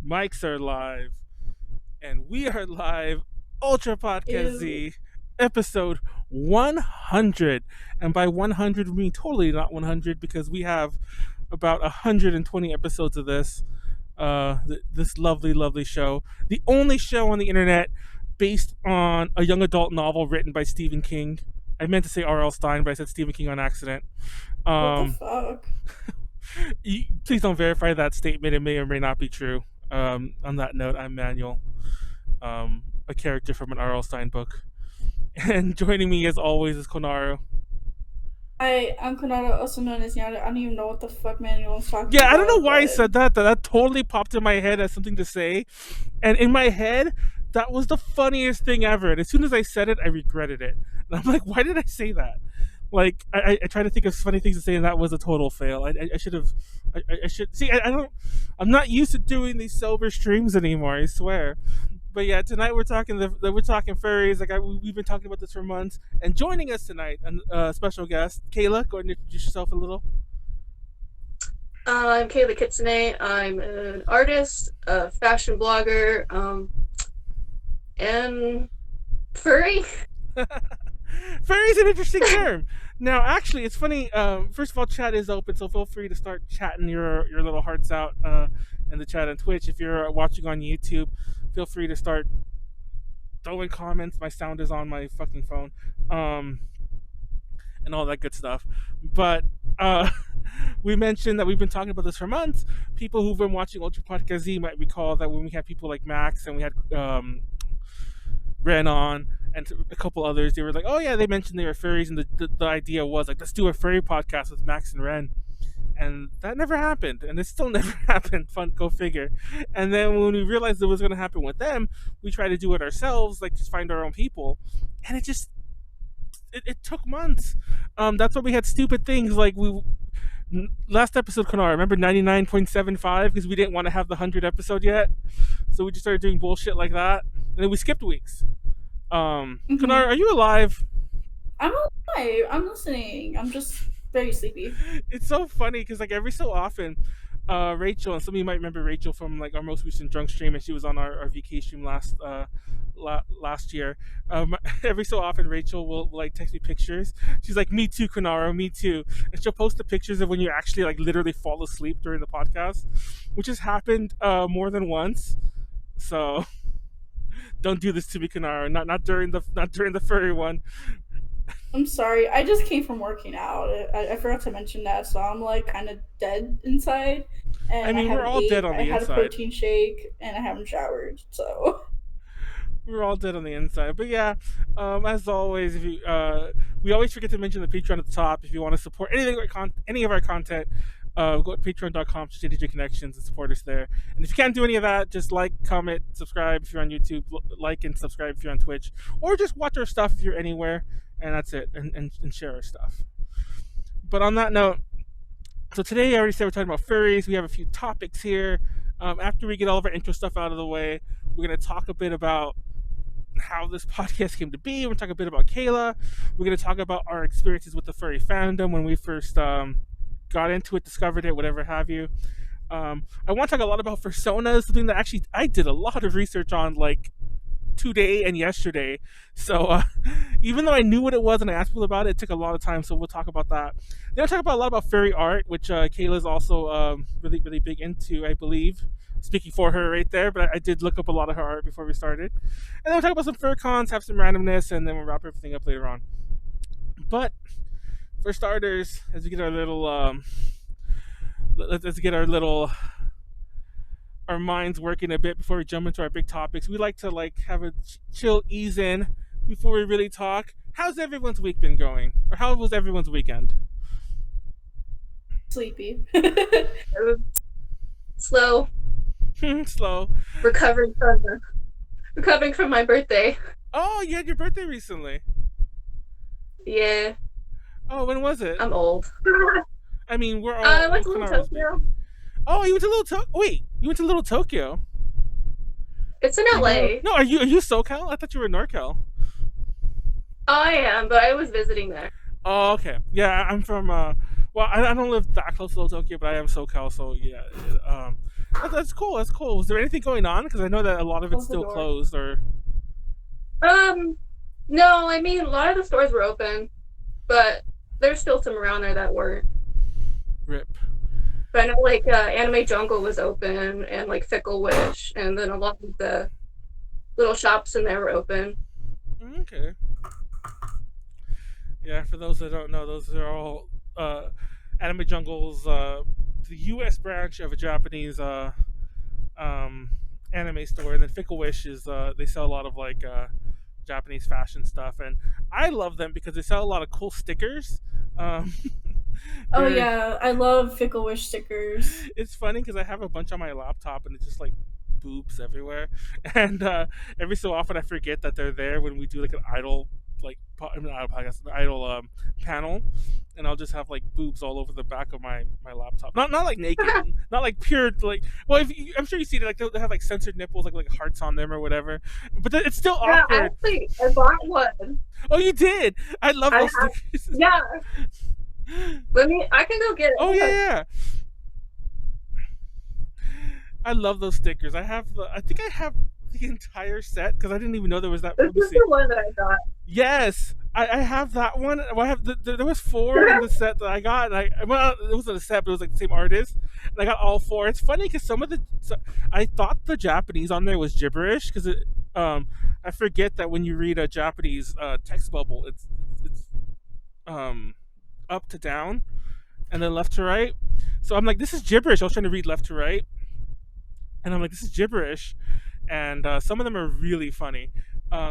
Mics are live, and we are live. Ultra Podcast Ew. Z, episode 100. And by 100, we mean totally not 100 because we have about 120 episodes of this. This lovely show. The only show on the internet based on a young adult novel written by Stephen King. I meant to say R.L. Stein, but I said Stephen King on accident. What the fuck? Please don't verify that statement. It may or may not be true. On that note, I'm Manuel, a character from an R.L. Stein book. And joining me, as always, is Konaru. Hi, I'm Konaru, also known as Yada. I don't even know what the fuck Manuel was talking Yeah, about. I don't know why I but- said that. That totally popped in my head as something to say. And in my head, that was the funniest thing ever. And as soon as I said it, I regretted it. And I'm like, why did I say that? Like, I try to think of funny things to say, and that was a total fail. I should have. I should see. I don't. I'm not used to doing these sober streams anymore. I swear. But yeah, tonight we're talking furries. We've been talking about this for months. And joining us tonight, a special guest, Kayla. Go ahead and introduce yourself a little. I'm Kayla Kitsune. I'm an artist, a fashion blogger, and furry. Furry is an interesting term. Now, actually, it's funny. First of all, chat is open, so feel free to start chatting your little hearts out in the chat on Twitch. If you're watching on YouTube, feel free to start throwing comments. My sound is on my fucking phone, and all that good stuff. But we mentioned that we've been talking about this for months. People who've been watching Ultra Podcast Z might recall that when we had people like Max and we had Ren on and a couple others, they were like, oh yeah, they mentioned they were furries, and the idea was like, let's do a furry podcast with Max and Ren. And that never happened, and it still never happened. Fun, go figure. And then when we realized it was going to happen with them, we tried to do it ourselves, like just find our own people, and it took months. That's why we had stupid things like last episode, Konar, remember 99.75 because we didn't want to have the 100 episode yet, so we just started doing bullshit like that, and then we skipped weeks. Konar, are you alive? I'm alive. I'm listening. I'm just very sleepy. It's so funny because like every so often, Rachel, and some of you might remember Rachel from like our most recent drunk stream, and she was on our VK stream last year. Every so often, Rachel will like text me pictures. She's like, "Me too, Konaru, me too," and she'll post the pictures of when you actually like literally fall asleep during the podcast, which has happened more than once. So don't do this to me, Konaru. Not during the furry one. I'm sorry. I just came from working out. I forgot to mention that, so I'm like kind of dead inside. And I mean, we're all dead on the inside. I had a inside. protein shake, and I haven't showered, so. We're all dead on the inside. But yeah, as always, if you we always forget to mention the Patreon at the top. If you want to support any of our content, go to patreon.com/DJConnections and support us there. And if you can't do any of that, just like, comment, subscribe if you're on YouTube, like and subscribe if you're on Twitch, or just watch our stuff if you're anywhere, and that's it, and share our stuff. But on that note, so today I already said we're talking about furries. We have a few topics here. After we get all of our intro stuff out of the way, we're going to talk a bit about how this podcast came to be. We're going to talk a bit about Kayla. We're going to talk about our experiences with the furry fandom when we first got into it, discovered it, whatever have you. I want to talk a lot about Fursonas, something that actually I did a lot of research on like today and yesterday. So even though I knew what it was and I asked people about it, it took a lot of time. So we'll talk about that. Then I'll talk about a lot about furry art, which Kayla is also really, really big into, I believe. Speaking for her right there, but I did look up a lot of her art before we started. And then we'll talk about some fur cons, have some randomness, and then we'll wrap everything up later on. But for starters, as we get our little, let's get our minds working a bit before we jump into our big topics. We like to like have a chill ease in before we really talk. How's everyone's week been going? Or how was everyone's weekend? Sleepy. Slow. Slow. Recovering from my birthday. Oh, you had your birthday recently. Yeah. Oh, when was it? I'm old. I mean, we're all. I went to Little Tokyo. Oh, you went to Little Tokyo. Wait, you went to Little Tokyo. It's in LA. No, are you SoCal? I thought you were NorCal. I am, but I was visiting there. Oh, okay. Yeah, I'm from. Well, I don't live that close to Little Tokyo, but I am SoCal, so yeah. That's cool. That's cool. Was there anything going on? Because I know that a lot of it's Close the still door. closed. Or No, I mean, a lot of the stores were open, but there's still some around there that weren't. rip. But I know, like, Anime Jungle was open, and, like, Fickle Wish, and then a lot of the little shops in there were open. Okay. Yeah, for those that don't know, those are all Anime Jungle's the U.S. branch of a Japanese anime store, and then Fickle Wish is they sell a lot of like Japanese fashion stuff, and I love them because they sell a lot of cool stickers. Um, Oh very- yeah, I love Fickle Wish stickers. It's funny because I have a bunch on my laptop, and it's just like boobs everywhere, and every so often I forget that they're there when we do like an idol not podcast, an idol panel, and I'll just have like boobs all over the back of my laptop. Not like naked, not like pure like. Well, I'm sure you see it. Like they have like censored nipples, like hearts on them or whatever. But it's still Yeah, awkward. actually, I bought one. Oh, you did! I love I those have- stickers. Yeah. I can go get it. Oh yeah. I love those stickers. I think I have the entire set because I didn't even know there was that. This Let me is see. the one that I got. Yes, I have that one. Well, I have there was 4 in the set that I got. And well, it wasn't a set, but it was like the same artist, and I got all 4. It's funny because I thought the Japanese on there was gibberish because I forget that when you read a Japanese text bubble, it's up to down, and then left to right. So I'm like, this is gibberish. I was trying to read left to right, and I'm like, this is gibberish, and some of them are really funny.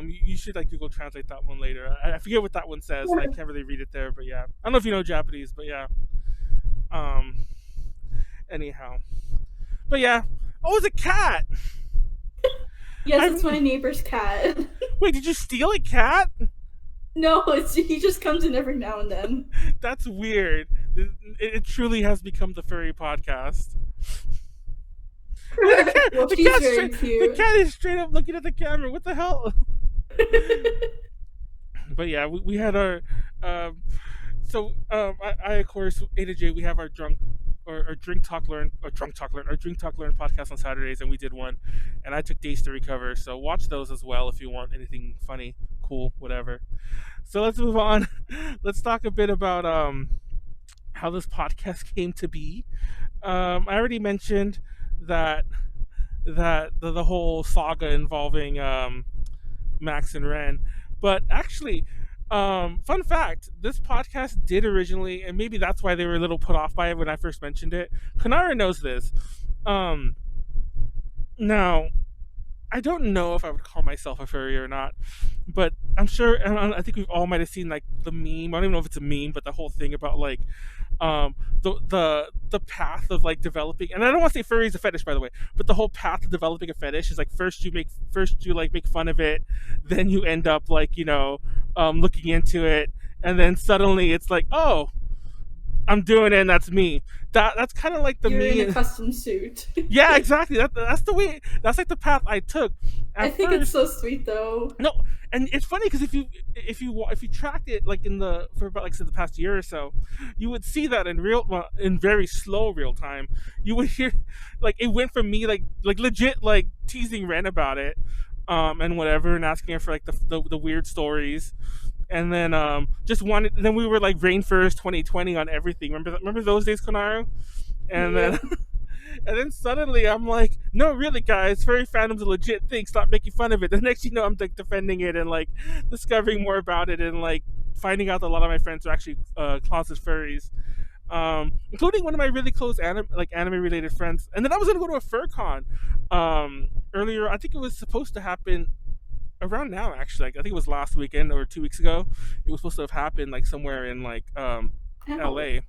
You should like Google Translate that one later. I forget what that one says. I can't really read it there, but yeah, I don't know if you know Japanese, but yeah. Anyhow, but yeah. Oh, it's a cat. Yes, it's my neighbor's cat. Wait, did you steal a cat? No, he just comes in every now and then. That's weird. It truly has become the furry podcast. Well, she's very The cute. cat is straight up looking at the camera. What the hell? But yeah, we had our I of course A to J, we have our drink talk learn podcast on Saturdays, and we did one, and I took days to recover, so watch those as well if you want anything funny, cool, whatever. So let's move on. Let's talk a bit about how this podcast came to be. I already mentioned that the whole saga involving Max and Ren, but actually, fun fact, this podcast did originally, and maybe that's why they were a little put off by it when I first mentioned it. Konaru knows this. Now, I don't know if I would call myself a furry or not, but I'm sure, and I think we all might have seen like the meme. I don't even know if it's a meme, but the whole thing about like the path of like developing, and I don't want to say furry is a fetish, by the way, but the whole path of developing a fetish is like first you make fun of it, then you end up like looking into it, and then suddenly it's like, oh, I'm doing it, and that's me. That's kind of like the You're me. in a custom suit. Yeah, exactly. That's the way. That's like the path I took. I think it's so sweet though. No, and it's funny because if you tracked it like for about like say the past year or so, you would see that in very slow real time. You would hear like it went from me like legit like teasing Ren about it, and whatever, and asking her for like the weird stories. And then then we were like Rainfurrest 2020 on everything. Remember those days, Konaru? And Yeah. then and then suddenly I'm like, no, really, guys, furry fandom's a legit thing. Stop making fun of it. The next I'm like defending it and like discovering more about it and like finding out that a lot of my friends are actually closet furries, including one of my really close anime related friends. And then I was gonna go to a FurCon earlier. I think it was supposed to happen around now, actually. Like, I think it was last weekend or 2 weeks ago. It was supposed to have happened like somewhere in like LA.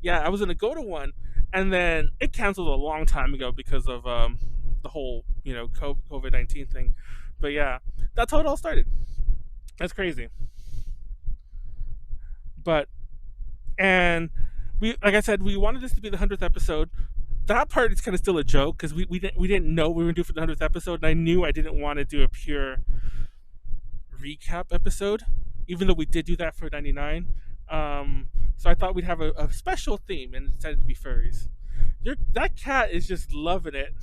Yeah, I was gonna go to one, and then it canceled a long time ago because of the whole COVID-19 thing. But yeah, that's how it all started. That's crazy. And we, like I said, we wanted this to be the 100th episode. That part is kind of still a joke because we didn't know we were going to do for the 100th episode, and I knew I didn't want to do a pure recap episode, even though we did do that for 99. So I thought we'd have a special theme, and it decided to be furries. That cat is just loving it.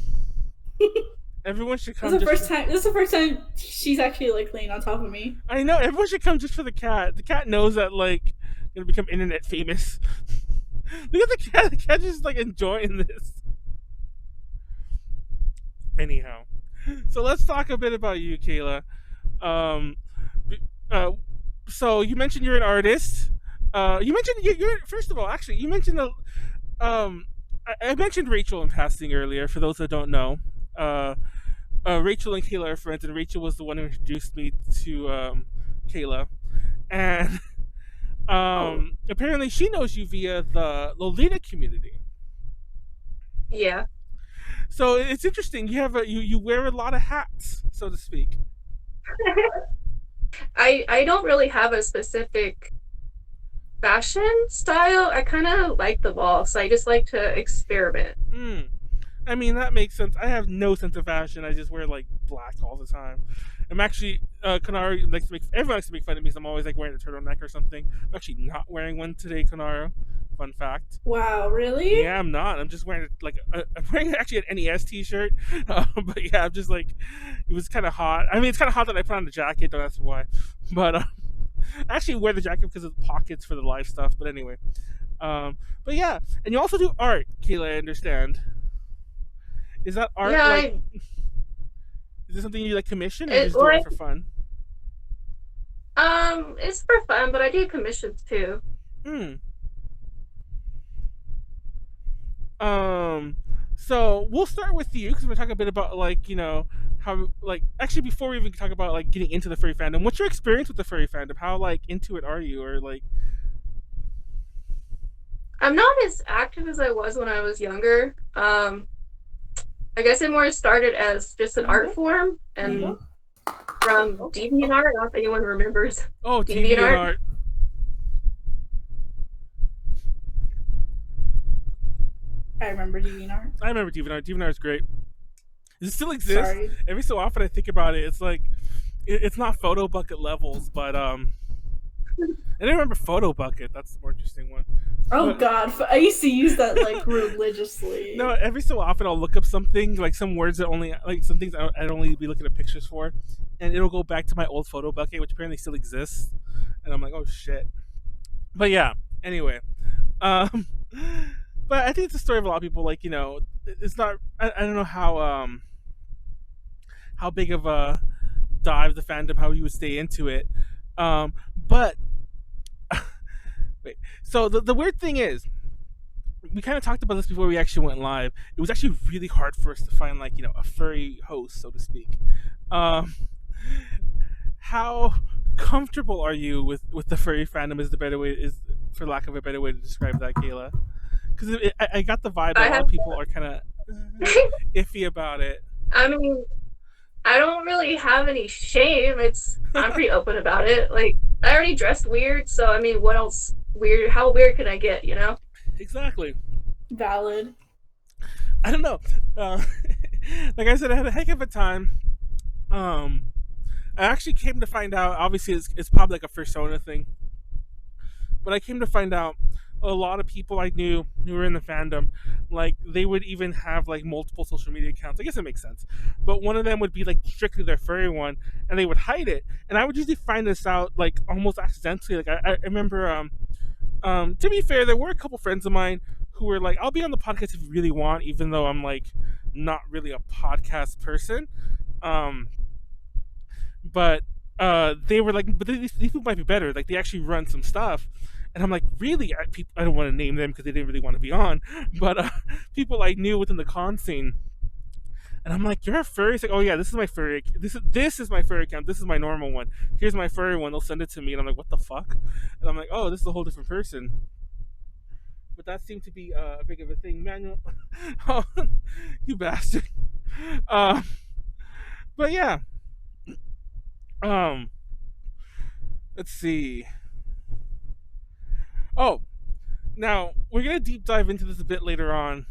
Everyone should come. This is the first time she's actually like laying on top of me. I know, everyone should come just for the cat. The cat knows that like gonna become internet famous. Look at the cat. The cat just like enjoying this. Anyhow, so let's talk a bit about you, Kayla. Um, so you mentioned you're an artist. You mentioned you're first of all, actually, you mentioned I mentioned Rachel in passing earlier. For those that don't know, Rachel and Kayla are friends, and Rachel was the one who introduced me to Kayla, and apparently she knows you via the Lolita community. Yeah. So it's interesting. You have you wear a lot of hats, so to speak. I don't really have a specific fashion style. I kind of like them all, so I just like to experiment. I mean, that makes sense. I have no sense of fashion. I just wear like black all the time. I'm actually Konaru likes to make everyone likes to make fun of me. So I'm always like wearing a turtleneck or something. I'm actually not wearing one today, Konaru. Fun fact. Wow, really? Yeah, I'm not. I'm just wearing like I'm wearing actually an NES T-shirt. But yeah, I'm just like it was kind of hot. I mean, it's kind of hot that I put on the jacket. Though that's why. But I actually wear the jacket because of the pockets for the live stuff. But anyway, but yeah, and you also do art, Kayla. I understand. Is that art? Yeah, like, is this something you like commission, or just do it for fun? It's for fun, but I do commissions too. So we'll start with you because we're talking a bit about like how like actually before we even talk about like getting into the furry fandom, what's your experience with the furry fandom? How like into it are you, or like? I'm not as active as I was when I was younger. I guess it more started as just an art form, and from DeviantArt. I don't know if anyone remembers. Oh, DeviantArt. I remember DeviantArt. I remember DeviantArt. DeviantArt is great. Does it still exist? Sorry. Every so often I think about it. It's like it's not Photo Bucket levels, but I didn't remember Photo Bucket. That's the more interesting one. Oh god, I used to use that like religiously. No, every so often I'll look up something like some words that only like some things I'd only be looking at pictures for, and it'll go back to my old Photo Bucket, which apparently still exists, and I'm like, oh shit. But yeah, anyway, but I think it's a story of a lot of people. Like it's not. I don't know how big of a dive the fandom, how you would stay into it, but. Wait. So the weird thing is, we kind of talked about this before we actually went live. It was actually really hard for us to find like a furry host, so to speak. How comfortable are you with the furry fandom? Is the better way is for lack of a better way to describe that, Kayla? Because I got the vibe that a lot of people are kind of iffy about it. I mean, I don't really have any shame. I'm pretty open about it. Like I already dressed weird, so I mean, what else weird? How weird can I get? Exactly. Valid. I don't know. Like I said, I had a heck of a time. I actually came to find out. Obviously, it's probably like a Fursona thing, but I came to find out a lot of people I knew who were in the fandom, like they would even have like multiple social media accounts. I guess it makes sense, but one of them would be like strictly their furry one, and they would hide it. And I would usually find this out like almost accidentally. Like I remember, to be fair, there were a couple friends of mine who were like, "I'll be on the podcast if you really want," even though I'm like not really a podcast person. But they were like, "But these people might be better. Like they actually run some stuff." And I'm like, really? I don't want to name them because they didn't really want to be on, but people I knew within the con scene. And I'm like, you're a furry? It's like, oh yeah, this is my furry. This is my furry account. This is my normal one. Here's my furry one. They'll send it to me, and I'm like, what the fuck? And I'm like, oh, this is a whole different person. But that seemed to be a big of a thing, Manuel. Oh, you bastard. But yeah. Let's see. Oh, now we're gonna deep dive into this a bit later on.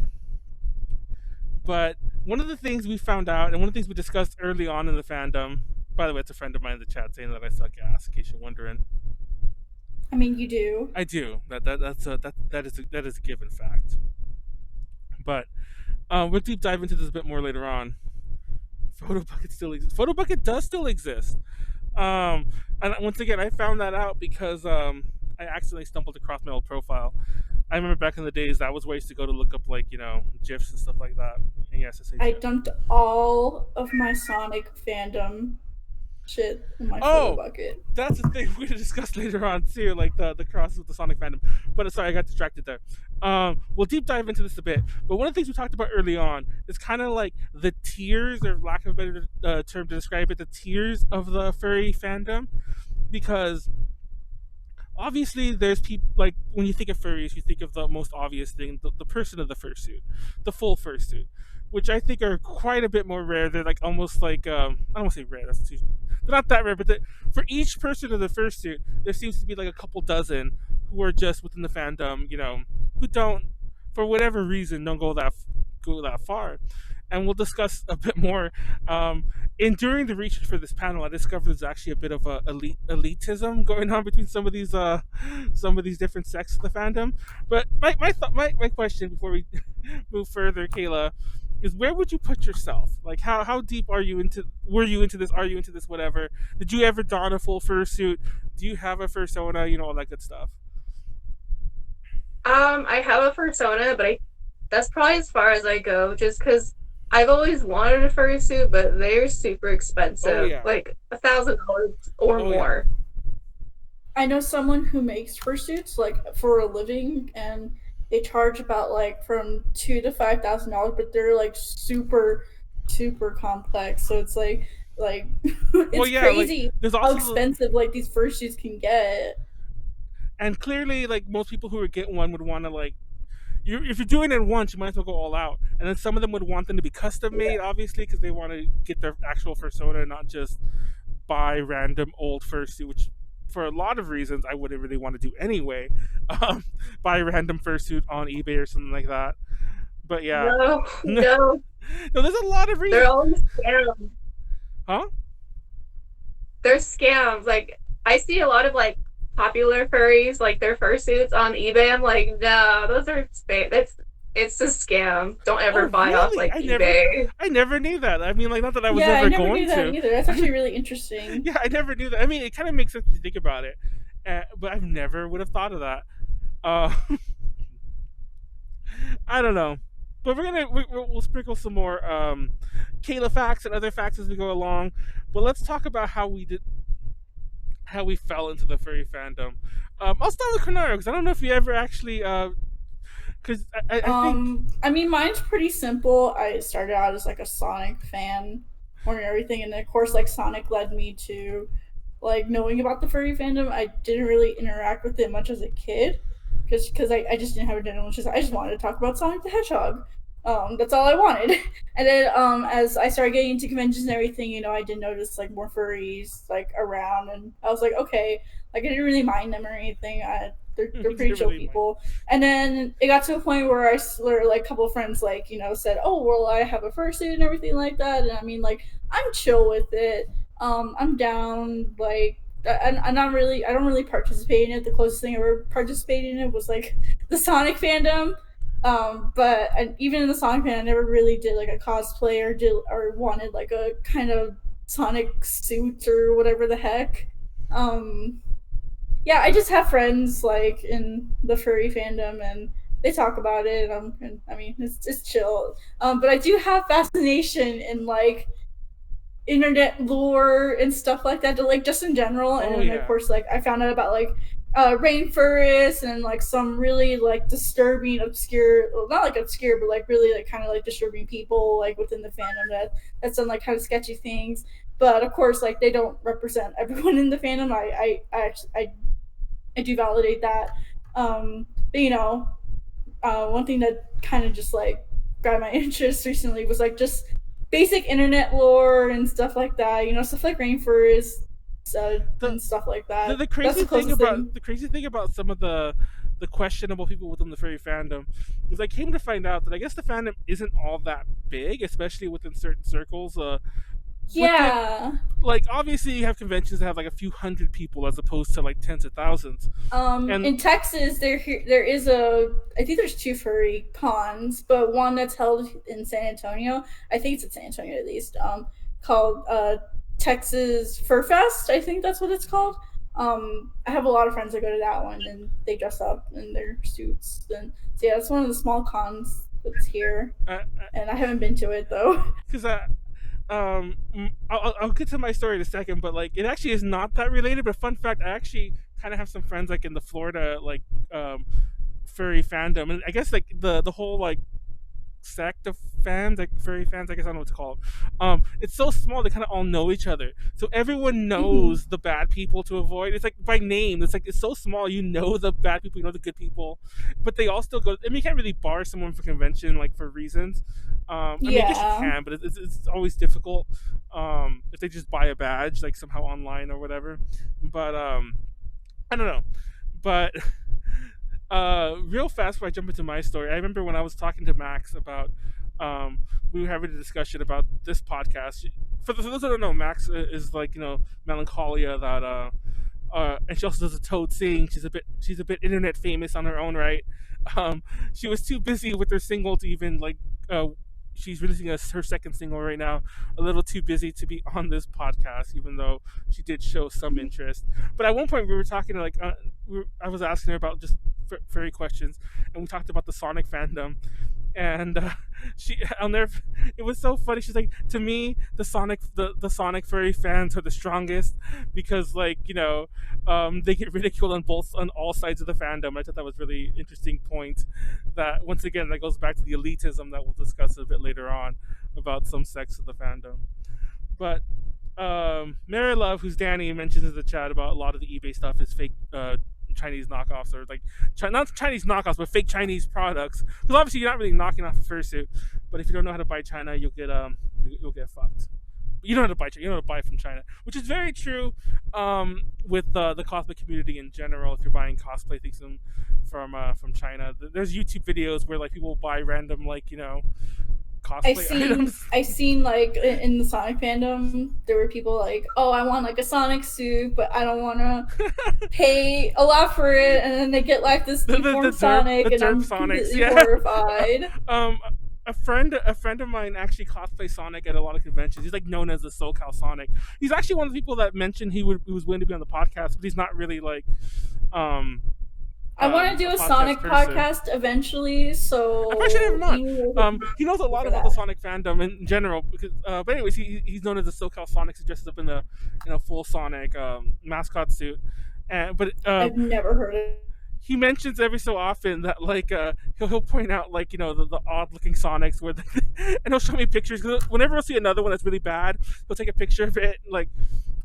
But one of the things we found out, and one of the things we discussed early on in the fandom. By the way, it's a friend of mine in the chat saying that I suck ass. In case you're wondering. I mean, you do. I do. That is a given fact. But we'll deep dive into this a bit more later on. Photobucket still exists. Photobucket does still exist. And once again, I found that out because I accidentally stumbled across my old profile. I remember back in the days that was ways to go to look up like gifs and stuff like that. And yes, I dumped all of my Sonic fandom shit in my photo bucket. That's the thing we're gonna discuss later on too, like the crosses with the Sonic fandom. But sorry, I got distracted there. We'll deep dive into this a bit. But one of the things we talked about early on is kind of like the tiers, or lack of a better term to describe it, the tiers of the furry fandom, because obviously there's people like when you think of furries, you think of the most obvious thing, the person of the fursuit, the full fursuit, which I think are quite a bit more rare. They're like almost like I don't want to say rare. They're not that rare, but for each person of the fursuit, there seems to be like a couple dozen who are just within the fandom, who don't, for whatever reason, don't go that far. And we'll discuss a bit more. During the research for this panel, I discovered there's actually a bit of a elitism going on between some of these different sects of the fandom. But my question before we move further, Kayla, is where would you put yourself? Like how deep were you into this? Are you into this? Whatever. Did you ever don a full fursuit? Do you have a fursona? All that good stuff. I have a fursona, but that's probably as far as I go, just because I've always wanted a fursuit, but they're super expensive. Oh, yeah. Like $1,000 or more. Yeah. I know someone who makes fursuits like for a living, and they charge about like from $2,000 to $5,000, but they're like super, super complex. So it's like it's crazy how expensive like these fursuits can get. And clearly, like most people who would get one would want to like. If you're doing it once, you might as well go all out. And then some of them would want them to be custom made, obviously, because they want to get their actual fursona, not just buy random old fursuit, which for a lot of reasons I wouldn't really want to do anyway. Buy a random fursuit on eBay or something like that. But yeah. No, there's a lot of reasons. They're all scams. Huh? They're scams. Like, I see a lot of like popular furries, like their fursuits on eBay. I'm like, no, those are it's a scam. Don't ever buy off like eBay. I never knew that. I mean, like, not that I was ever going to. Yeah, I never knew that either. That's actually really interesting. Yeah, I never knew that. I mean, it kind of makes sense to think about it, but I never would have thought of that. I don't know, but we'll sprinkle some more Kayla facts and other facts as we go along. But let's talk about how we fell into the furry fandom. I'll start with Konaru, because I don't know if you ever actually because I think I mean, mine's pretty simple. I started out as like a Sonic fan more than everything, and then of course like Sonic led me to like knowing about the furry fandom. I didn't really interact with it much as a kid because I just didn't have a general interest. I just wanted to talk about Sonic the Hedgehog. That's all I wanted. And then as I started getting into conventions and everything, I did notice like more furries like around, and I was like, okay, like I didn't really mind them or anything. They're pretty chill people. And then it got to a point where like a couple of friends like said, oh well, I have a fursuit and everything like that. And I mean, like, I'm chill with it. I'm down. Like, I don't really participate in it. The closest thing I ever participated in it was like the Sonic fandom. But even in the Sonic fan, I never really did like a cosplay or wanted like a kind of Sonic suit or whatever the heck. Yeah, I just have friends like in the furry fandom, and they talk about it. And I mean, it's chill. But I do have fascination in like internet lore and stuff like that, like just in general. And then of course, like I found out about like Rainfurrest and like some really like disturbing, obscure, well, not like obscure, but like really like kind of like disturbing people like within the fandom that's done like kind of sketchy things. But of course, like they don't represent everyone in the fandom. I do validate that. But one thing that kind of just like grabbed my interest recently was like just basic internet lore and stuff like that. Stuff like Rainfurrest. And stuff like that. The crazy thing about some of the questionable people within the furry fandom is I came to find out that I guess the fandom isn't all that big, especially within certain circles. Yeah. Like, obviously you have conventions that have like a few hundred people as opposed to like tens of thousands. And In Texas, there is I think there's two furry cons, but one that's held in San Antonio. I think it's in San Antonio at least. Called Texas Fur Fest. I think that's what it's called. I have a lot of friends that go to that one, and they dress up in their suits. And so yeah, it's one of the small cons that's here, and I haven't been to it though. because I'll get to my story in a second, but like it actually is not that related. But fun fact, I actually kind of have some friends like in the Florida like furry fandom, and I guess like the whole like sect of fans, like furry fans, I guess I don't know what to call them. It's so small they kind of all know each other, so everyone knows the bad people to avoid. It's like by name. It's like it's so small, you know the bad people, you know the good people, but they all still go. I mean, you can't really bar someone for convention like for reasons. I mean, I guess you can, but it's always difficult if they just buy a badge like somehow online or whatever. But I don't know. But real fast before I jump into my story, I remember when I was talking to Max about we were having a discussion about this podcast. For those who don't know, Max is like, you know, Melancholia that and she also does a Toad Sing. She's a bit internet famous on her own right. She was too busy with her single to even like she's releasing her second single right now, a little too busy to be on this podcast, even though she did show some interest. But at one point we were talking like I was asking her about just furry questions, and we talked about the Sonic fandom. And it was so funny. She's like, to me, the Sonic furry fans are the strongest because, like, you know, they get ridiculed on all sides of the fandom. I thought that was a really interesting point. That once again, that goes back to the elitism that we'll discuss a bit later on about some sects of the fandom. But Mary Love, who's Danny, mentions in the chat about a lot of the eBay stuff is fake Chinese knockoffs, or like not Chinese knockoffs, but fake Chinese products. Because obviously you're not really knocking off a fursuit, but if you don't know how to buy China, you'll get fucked. You don't know how to buy China. You know how to buy from China, which is very true with the cosplay community in general. If you're buying cosplay things from China, there's YouTube videos where like people buy random like, you know, items. I've seen like in the Sonic fandom, there were people like, oh, I want like a Sonic suit, but I don't want to pay a lot for it, and then they get like this deformed Sonic, and I'm completely horrified. A friend of mine actually cosplays Sonic at a lot of conventions. He's like known as the SoCal Sonic. He's actually one of the people that mentioned he was willing to be on the podcast, but he's not really like I want to do a Sonic podcast eventually, so I probably should have him on. He knows a lot about the Sonic fandom in general. Because, but anyways, he's known as the SoCal Sonic. He dresses up in a full Sonic mascot suit, but I've never heard it. He mentions every so often that like he'll point out like, you know, the odd looking Sonics where and he'll show me pictures. Cause whenever he'll see another one that's really bad, he'll take a picture of it. Like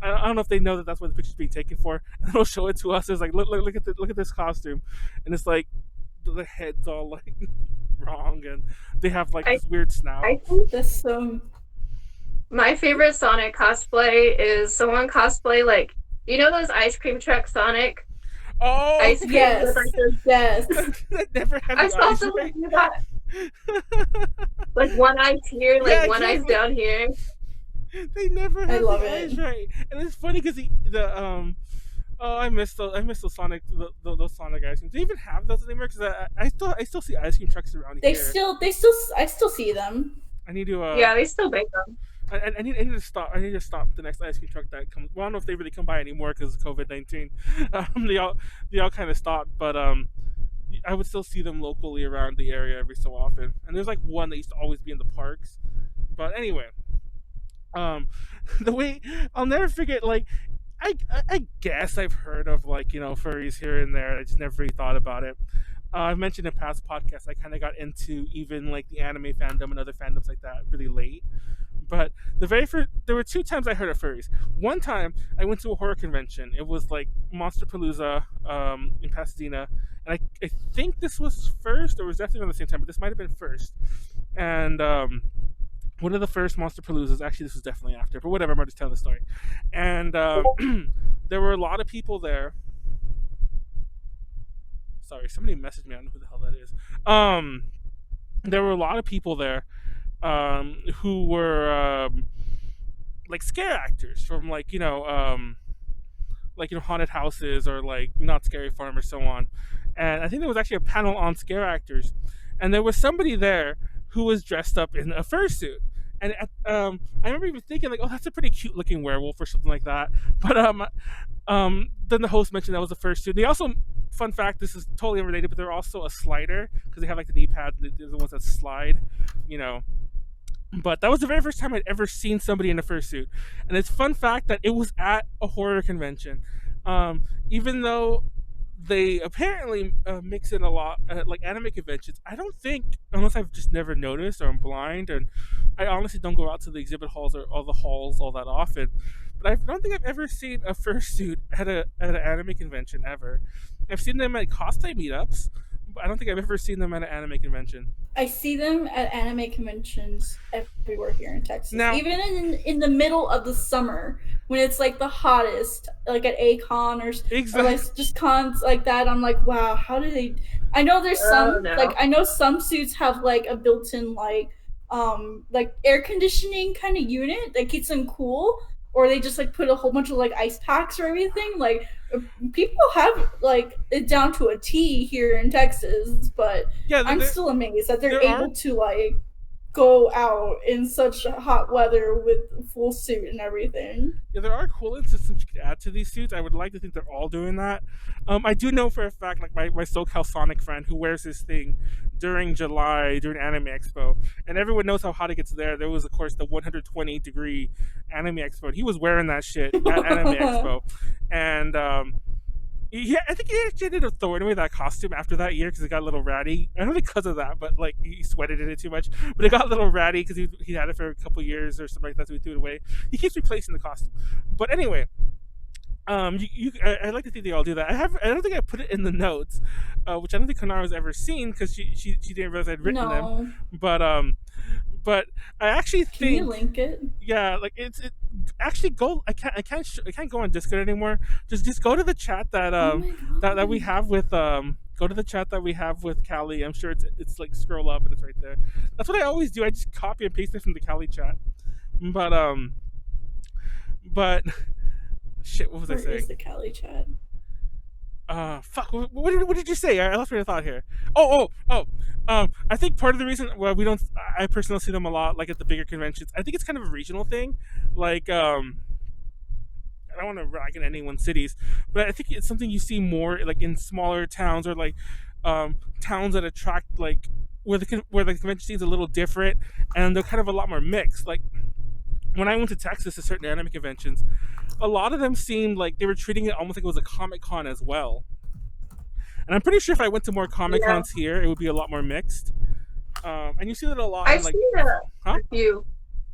I don't know if they know that that's what the picture's being taken for, and he'll show it to us. It's like look at this costume, and it's like the head's all like wrong, and they have like this weird snout. I think this my favorite Sonic cosplay is someone cosplay like, you know those ice cream truck Sonic. Oh, ice cream yes. Never had I saw someone do that. Like one eye here, like one eye's down here. They never have the eyes right, and it's funny because I miss those Sonic those Sonic ice cream. Do they even have those anymore? Because I still see ice cream trucks around here. I still see them. I need to. Yeah, they still make them. I need to stop. I need to stop the next ice cream truck that comes. Well, I don't know if they really come by anymore because of COVID-19. They all kind of stopped, but I would still see them locally around the area every so often. And there's like one that used to always be in the parks. But anyway, the way I'll never forget. Like, I guess I've heard of like, you know, furries here and there. I just never really thought about it. I've mentioned in past podcasts I kind of got into even like the anime fandom and other fandoms like that really late. But there were two times I heard of furries. One time I went to a horror convention. It was like Monsterpalooza in Pasadena, and I think this was first, or it was definitely around the same time, but this might have been first. And one of the first Monsterpaloozas, actually this was definitely after, but whatever, I'm just telling the story. And there were a lot of people there. Sorry, somebody messaged me. I don't know who the hell that is. There were a lot of people there who were like scare actors from like haunted houses or like Not Scary Farm or so on. And I think there was actually a panel on scare actors, and there was somebody there who was dressed up in a fursuit. And I remember even thinking like, oh, that's a pretty cute looking werewolf or something like that. But then the host mentioned that was a fursuit. They also, fun fact, this is totally unrelated, but they're also a slider because they have like the knee pads. They're the ones that slide, you know. But that was the very first time I'd ever seen somebody in a fursuit, and it's fun fact that it was at a horror convention. Even though they apparently mix in a lot like anime conventions, I don't think, unless I've just never noticed or I'm blind, and I honestly don't go out to the exhibit halls or all the halls all that often. But I don't think I've ever seen a fursuit at an anime convention ever. I've seen them at cosplay meetups, but I don't think I've ever seen them at an anime convention. I see them at anime conventions everywhere here in Texas. Now, even in the middle of the summer when it's like the hottest, like at A-Kon or like just cons like that. I'm like, wow, how do they? I know there's some like I know some suits have like a built-in like air conditioning kind of unit that keeps them cool, or they just like put a whole bunch of like ice packs or everything. Like people have like it down to a T here in Texas, but yeah, I'm still amazed that they're able to like go out in such hot weather with full suit and everything. Yeah, there are cooling systems you could add to these suits. I would like to think they're all doing that. I do know for a fact, like my SoCal Sonic friend who wears this thing during July, during Anime Expo, and everyone knows how hot it gets there. There was, of course, the 120-degree Anime Expo, and he was wearing that shit at Anime Expo. And yeah, I think he actually ended up throwing away that costume after that year because it got a little ratty. I don't think because of that, but like he sweated in it too much. But it got a little ratty because he had it for a couple years or something like that, so he threw it away. He keeps replacing the costume. But anyway, I like to think they all do that. I don't think I put it in the notes, which I don't think Konaru's ever seen because she didn't realize I'd written them. But I actually think. Can you link it? Yeah, like it actually go. I can't go on Discord anymore. Just go to the chat that that we have with Go to the chat that we have with Callie. I'm sure it's like scroll up and it's right there. That's what I always do. I just copy and paste it from the Callie chat. But shit, what was I saying? Where is the Callie chat? Fuck. What did you say? I lost my thought here. I think part of the reason why I personally see them a lot, like at the bigger conventions. I think it's kind of a regional thing. Like, I don't want to rag on anyone's cities, but I think it's something you see more like in smaller towns or like towns that attract like where the convention scene is a little different and they're kind of a lot more mixed. Like when I went to Texas to certain anime conventions, a lot of them seemed like they were treating it almost like it was a Comic-Con as well. And I'm pretty sure if I went to more Comic-Cons here, it would be a lot more mixed. And you see that a lot. I've seen a few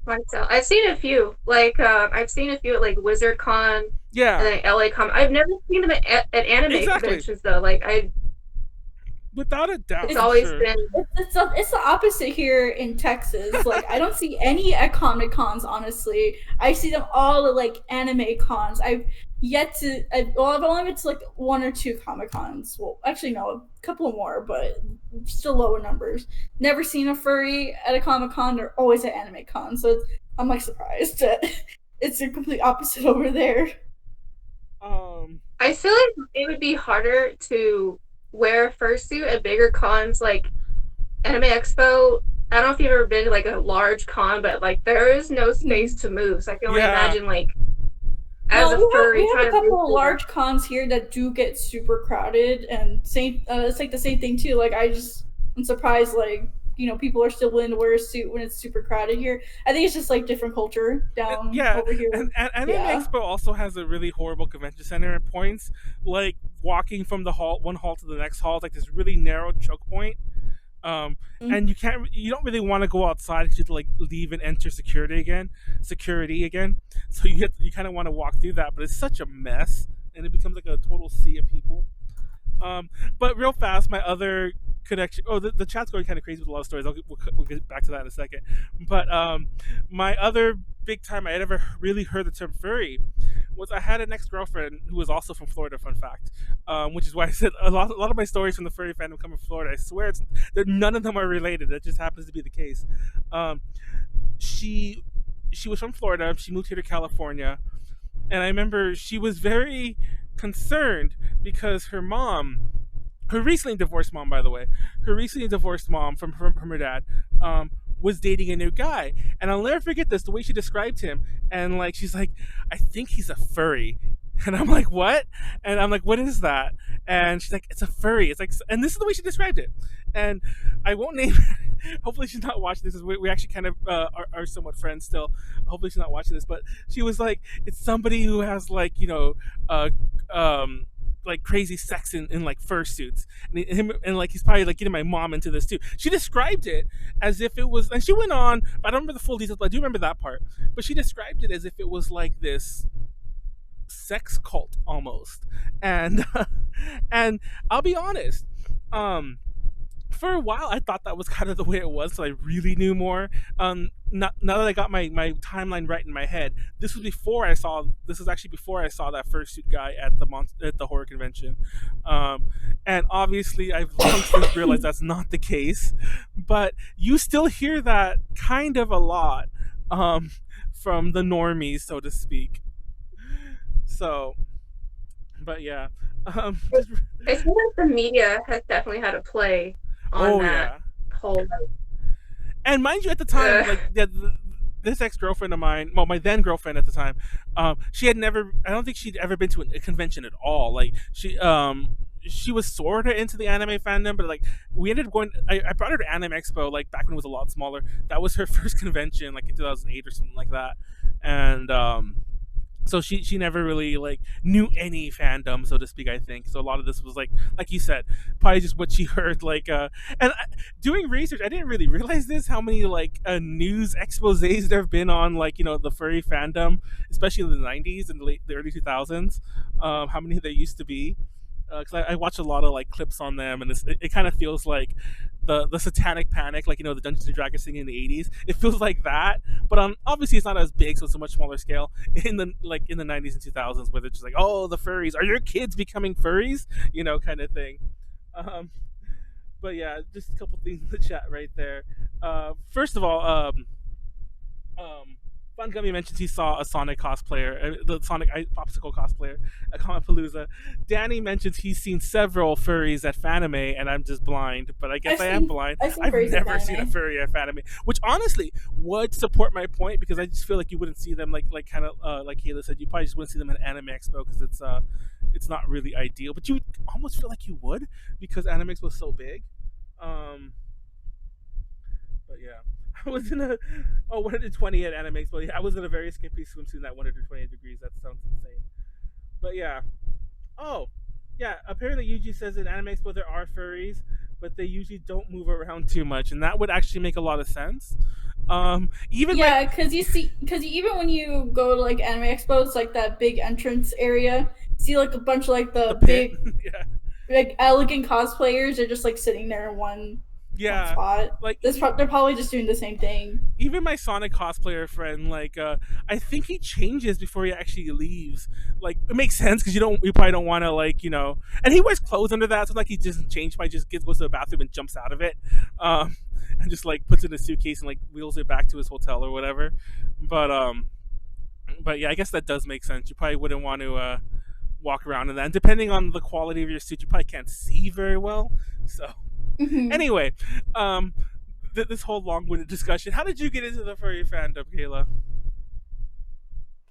myself. I've seen a few. Like I've seen a few at like WizardCon. Yeah. And then LA-Con. I've never seen them at anime conventions though. Like without a doubt, it's always been. It's the opposite here in Texas. Like I don't see any at Comic Cons. Honestly, I see them all at like anime cons. I've only been to like 1 or 2 Comic Cons. Well, actually no, a couple more, but still lower numbers. Never seen a furry at a Comic Con. They're always at anime cons. So I'm like surprised that it's the complete opposite over there. I feel like it would be harder to wear a fursuit at bigger cons like Anime Expo. I don't know if you've ever been to like a large con, but like there is no space to move. So I can only imagine like as a furry. We have a couple of large cons here that do get super crowded, and it's like the same thing too. Like I'm surprised like people are still willing to wear a suit when it's super crowded here. I think it's just like different culture down over here. And Anime Expo also has a really horrible convention center at points. Like walking from one hall to the next hall is like this really narrow choke point. And you don't really want to go outside because you have to like leave and enter security again. So you kind of want to walk through that, but it's such a mess and it becomes like a total sea of people. But real fast, my other connection. Oh, the chat's going kind of crazy with a lot of stories. We'll get back to that in a second. But my other big time I had ever really heard the term furry was I had an ex-girlfriend who was also from Florida. Fun fact, which is why I said a lot of my stories from the furry fandom come from Florida. I swear none of them are related. That just happens to be the case. She she was from Florida. She moved here to California, and I remember she was very concerned because her recently divorced mom, by the way, her recently divorced mom from her dad, was dating a new guy, and I'll never forget this. The way she described him, and like she's like, I think he's a furry, and I'm like, what? And I'm like, what is that? And she's like, it's a furry. It's like, and this is the way she described it. And I won't name. Hopefully she's not watching this. We actually kind of are somewhat friends still. Hopefully she's not watching this. But she was like, it's somebody who has like uh, um, like crazy sex in like fursuits, and like he's probably like getting my mom into this too. She described it as if it was, and she went on. But I don't remember the full details, but I do remember that part. But she described it as if it was like this sex cult almost, and and I'll be honest. For a while I thought that was kind of the way it was, so I really knew more. Now that I got my timeline right in my head, this was actually before I saw that fursuit guy at the horror convention. And obviously I've long since realized that's not the case, but you still hear that kind of a lot, from the normies, so to speak. So, but yeah. Just, I feel like the media has definitely had a play on oh that yeah. whole. And mind you, at the time, Uh, like this ex girlfriend of mine, well, my then girlfriend at the time, she had never. I don't think she'd ever been to a convention at all. Like she was sort of into the anime fandom, but like we ended up going. I brought her to Anime Expo like back when it was a lot smaller. That was her first convention, like in 2008 or something like that, and so she never really like knew any fandom, so to speak. I think so. A lot of this was like you said, probably just what she heard. Doing research, I didn't really realize this, how many like news exposés there have been on like the furry fandom, especially in the 90s and the early 2000s. How many there used to be, because I watch a lot of like clips on them, and it kind of feels like the satanic panic, like the Dungeons and Dragons thing in the 80s. It feels like that, but obviously it's not as big, so it's a much smaller scale in the 90s and 2000s, where they're just like, oh, the furries, are your kids becoming furries, kind of thing. Um, but yeah, just a couple things in the chat right there. First of all, um, Fun Gummy mentions he saw a Sonic cosplayer, the Sonic Popsicle cosplayer at Comic-Palooza. Danny mentions he's seen several furries at Fanime, and I'm just blind. But I guess I am blind. I've seen I've furries at never seen a Fanime. furry at Fanime, which honestly would support my point, because I just feel like you wouldn't see them like kind of like Kayla said. You probably just wouldn't see them at Anime Expo because it's not really ideal. But you would almost feel like you would, because Anime Expo is so big. Um, but yeah. I was in a 120 at Anime Expo. Yeah, I was in a very skimpy swimsuit at 128 degrees. That sounds insane. But yeah. Oh, yeah. Apparently, Yuji says in Anime Expo there are furries, but they usually don't move around too much, and that would actually make a lot of sense. Even yeah, because even when you go to like Anime Expo, it's like that big entrance area. You see like a bunch of like the pit. big, Yeah. like elegant cosplayers are just like sitting there in one spot. Like They're probably just doing the same thing. Even my Sonic cosplayer friend, like I think he changes before he actually leaves. Like it makes sense because you probably don't want to and he wears clothes under that, so like he doesn't change, but he just goes to the bathroom and jumps out of it, and just like puts it in a suitcase and like wheels it back to his hotel or whatever. But yeah, I guess that does make sense. You probably wouldn't want to walk around in that, and depending on the quality of your suit, you probably can't see very well. So. Mm-hmm. Anyway, this whole long-winded discussion. How did you get into the furry fandom, Kayla?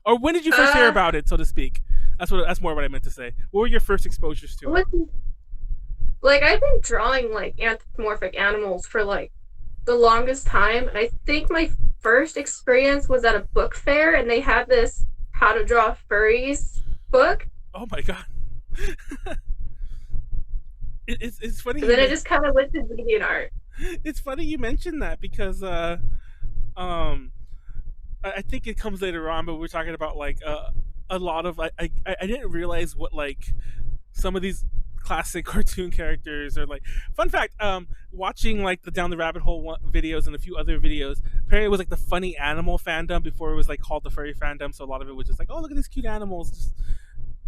Or when did you first hear about it, so to speak? That's more what I meant to say. What were your first exposures to it? Like I've been drawing like anthropomorphic animals for like the longest time, and I think my first experience was at a book fair, and they had this How to Draw Furries book. Oh my god. It's funny. And then I just kind of went to DeviantArt. It's funny you mentioned that because I think it comes later on, but we're talking about like a lot of I didn't realize what like some of these classic cartoon characters are like. Fun fact, watching like the Down the Rabbit Hole videos and a few other videos, apparently it was like the funny animal fandom before it was like called the furry fandom. So a lot of it was just like, oh, look at these cute animals just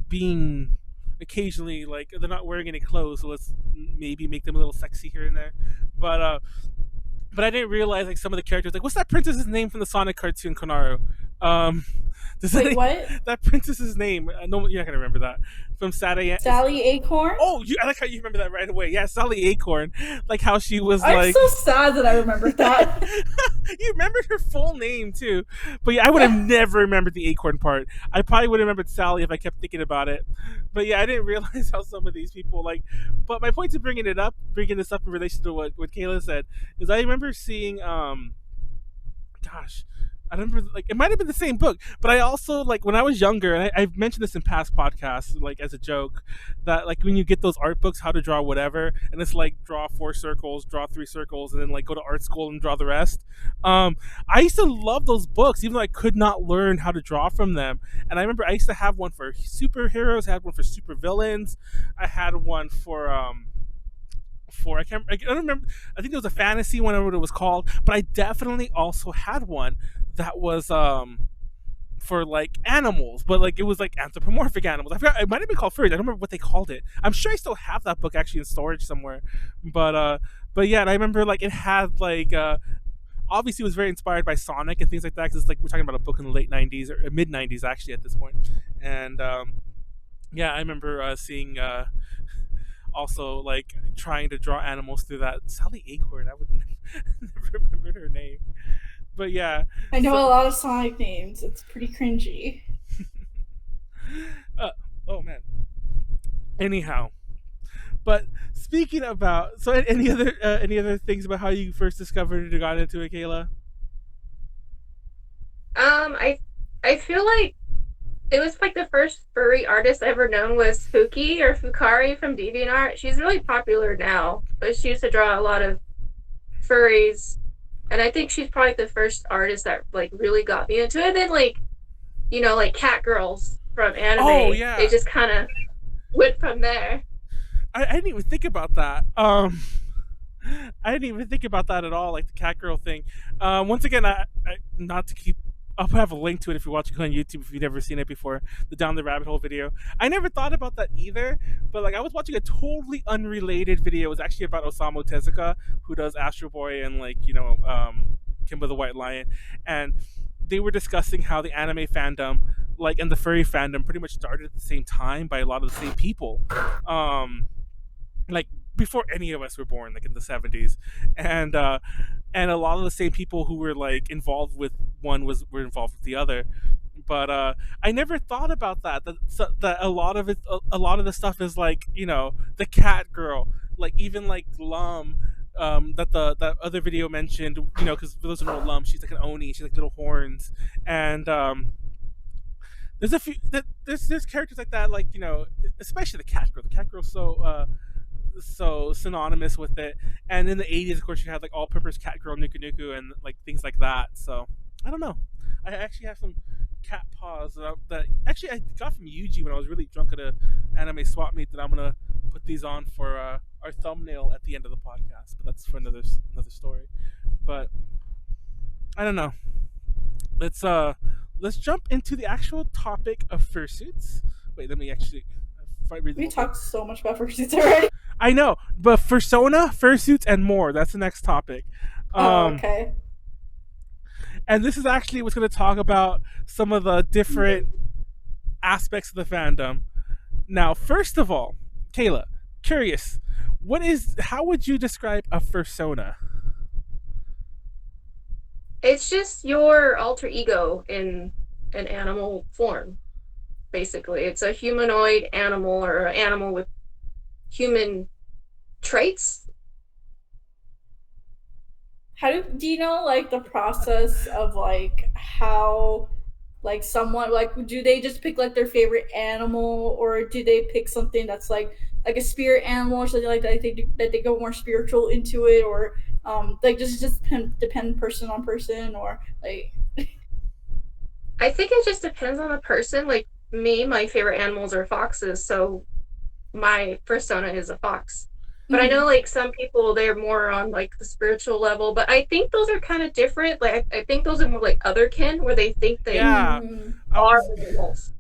being occasionally like they're not wearing any clothes, so let's maybe make them a little sexy here and there. But but I didn't realize like some of the characters. Like, what's that princess's name from the Sonic cartoon, Konaru? Um, Wait, what? that princess's name? No, you're not gonna remember that from Saturday. Sally A-Kon? Oh, I like how you remember that right away. Yeah, Sally A-Kon. Like how she was I'm like. so sad that I remembered that. You remembered her full name too, but yeah, I would have never remembered the Acorn part. I probably would have remembered Sally if I kept thinking about it. But yeah, I didn't realize how some of these people like. But my point to bringing this up in relation to what Kayla said, is I remember seeing gosh, I remember like it might have been the same book, but I also like when I was younger, and I've mentioned this in past podcasts, like as a joke, that like when you get those art books, how to draw whatever, and it's like draw 4 circles, draw 3 circles, and then like go to art school and draw the rest. I used to love those books, even though I could not learn how to draw from them. And I remember I used to have one for superheroes, I had one for supervillains, I had one for I don't remember. I think it was a fantasy one, what it was called. But I definitely also had one that was for like animals, but like it was like anthropomorphic animals. I forgot. It might have been called Furries. I don't remember what they called it. I'm sure I still have that book actually in storage somewhere. But yeah, and I remember like it had like obviously it was very inspired by Sonic and things like that. Because it's like we're talking about a book in the late '90s or mid '90s actually at this point. And yeah, I remember seeing. Also like trying to draw animals through that. Sally Acorn, I would never remembered her name. But yeah. I know a lot of Sonic names. It's pretty cringy. Oh man. Anyhow. But speaking about any other things about how you first discovered or got into it, Kayla? I feel like it was like the first furry artist I ever known was Fuki or Fukari from DeviantArt. She's really popular now, but she used to draw a lot of furries, and I think she's probably the first artist that like really got me into it. And then like, you know, like cat girls from anime. Oh yeah. It just kind of went from there. I didn't even think about that. I didn't even think about that at all, like the cat girl thing. Once again, I not to keep. I'll have a link to it if you're watching on YouTube if you've never seen it before, the Down the Rabbit Hole video. I never thought about that either, but like I was watching a totally unrelated video. It was actually about Osamu Tezuka, who does Astro Boy and like, you know, Kimba the White Lion. And they were discussing how the anime fandom, like, and the furry fandom pretty much started at the same time by a lot of the same people. Like before any of us were born, like in the 70s. And a lot of the same people who were like involved with one were involved with the other. But I never thought about that a lot of the stuff is like, you know, the cat girl, like even like Lum, that other video mentioned, you know, because for those who know Lum, she's like an oni, she's like little horns. And there's a few there's characters like that, like, you know, especially the cat girl. The cat girl's so synonymous with it. And in the 80s, of course, you had like All Purpose Cat Girl, Nuku Nuku, and like things like that. So I don't know. I actually have some cat paws that actually I got from Yuji when I was really drunk at a anime swap meet, that I'm gonna put these on for our thumbnail at the end of the podcast. But that's for another story. But I don't know. Let's jump into the actual topic of fursuits. Wait, let me actually. We talked so much about fursuits already. I know, but Fursona, fursuits, and more. That's the next topic. Okay. And this is actually what's going to talk about some of the different aspects of the fandom. Now, first of all, Kayla, curious, how would you describe a Fursona? It's just your alter ego in an animal form. Basically, it's a humanoid animal or an animal with human traits. Do you know like the process of like how like someone like do they just pick like their favorite animal, or do they pick something that's like a spirit animal or something like that? That they go more spiritual into it, or like does it just depend person on person, or like? I think it just depends on the person. Like me, my favorite animals are foxes, so my persona is a fox. But I know like some people, they're more on like the spiritual level, but I think those are kind of different. Like I think those are more like otherkin, where they think they are animals.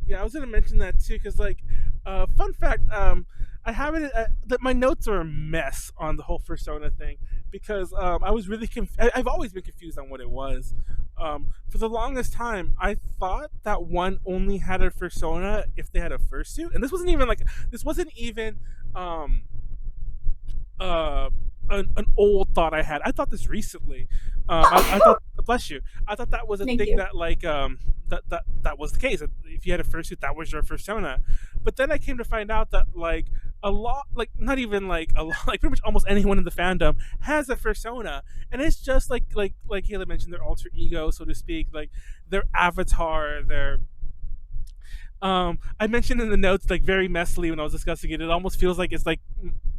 Yeah, I was gonna mention that too, because like fun fact, I haven't that my notes are a mess on the whole Fursona thing, because I was really I've always been confused on what it was. For the longest time, I thought that one only had a fursona if they had a fursuit, and this wasn't even um, uh, an old thought I had. I thought this recently. I thought, bless you. I thought that was a Thank thing you. that that was the case. If you had a fursuit, that was your fursona. But then I came to find out that like a lot, like not even like a lot, like pretty much almost anyone in the fandom has a fursona, and it's just like Kayla mentioned, their alter ego, so to speak, like their avatar, their I mentioned in the notes, like very messily when I was discussing it, it almost feels like it's like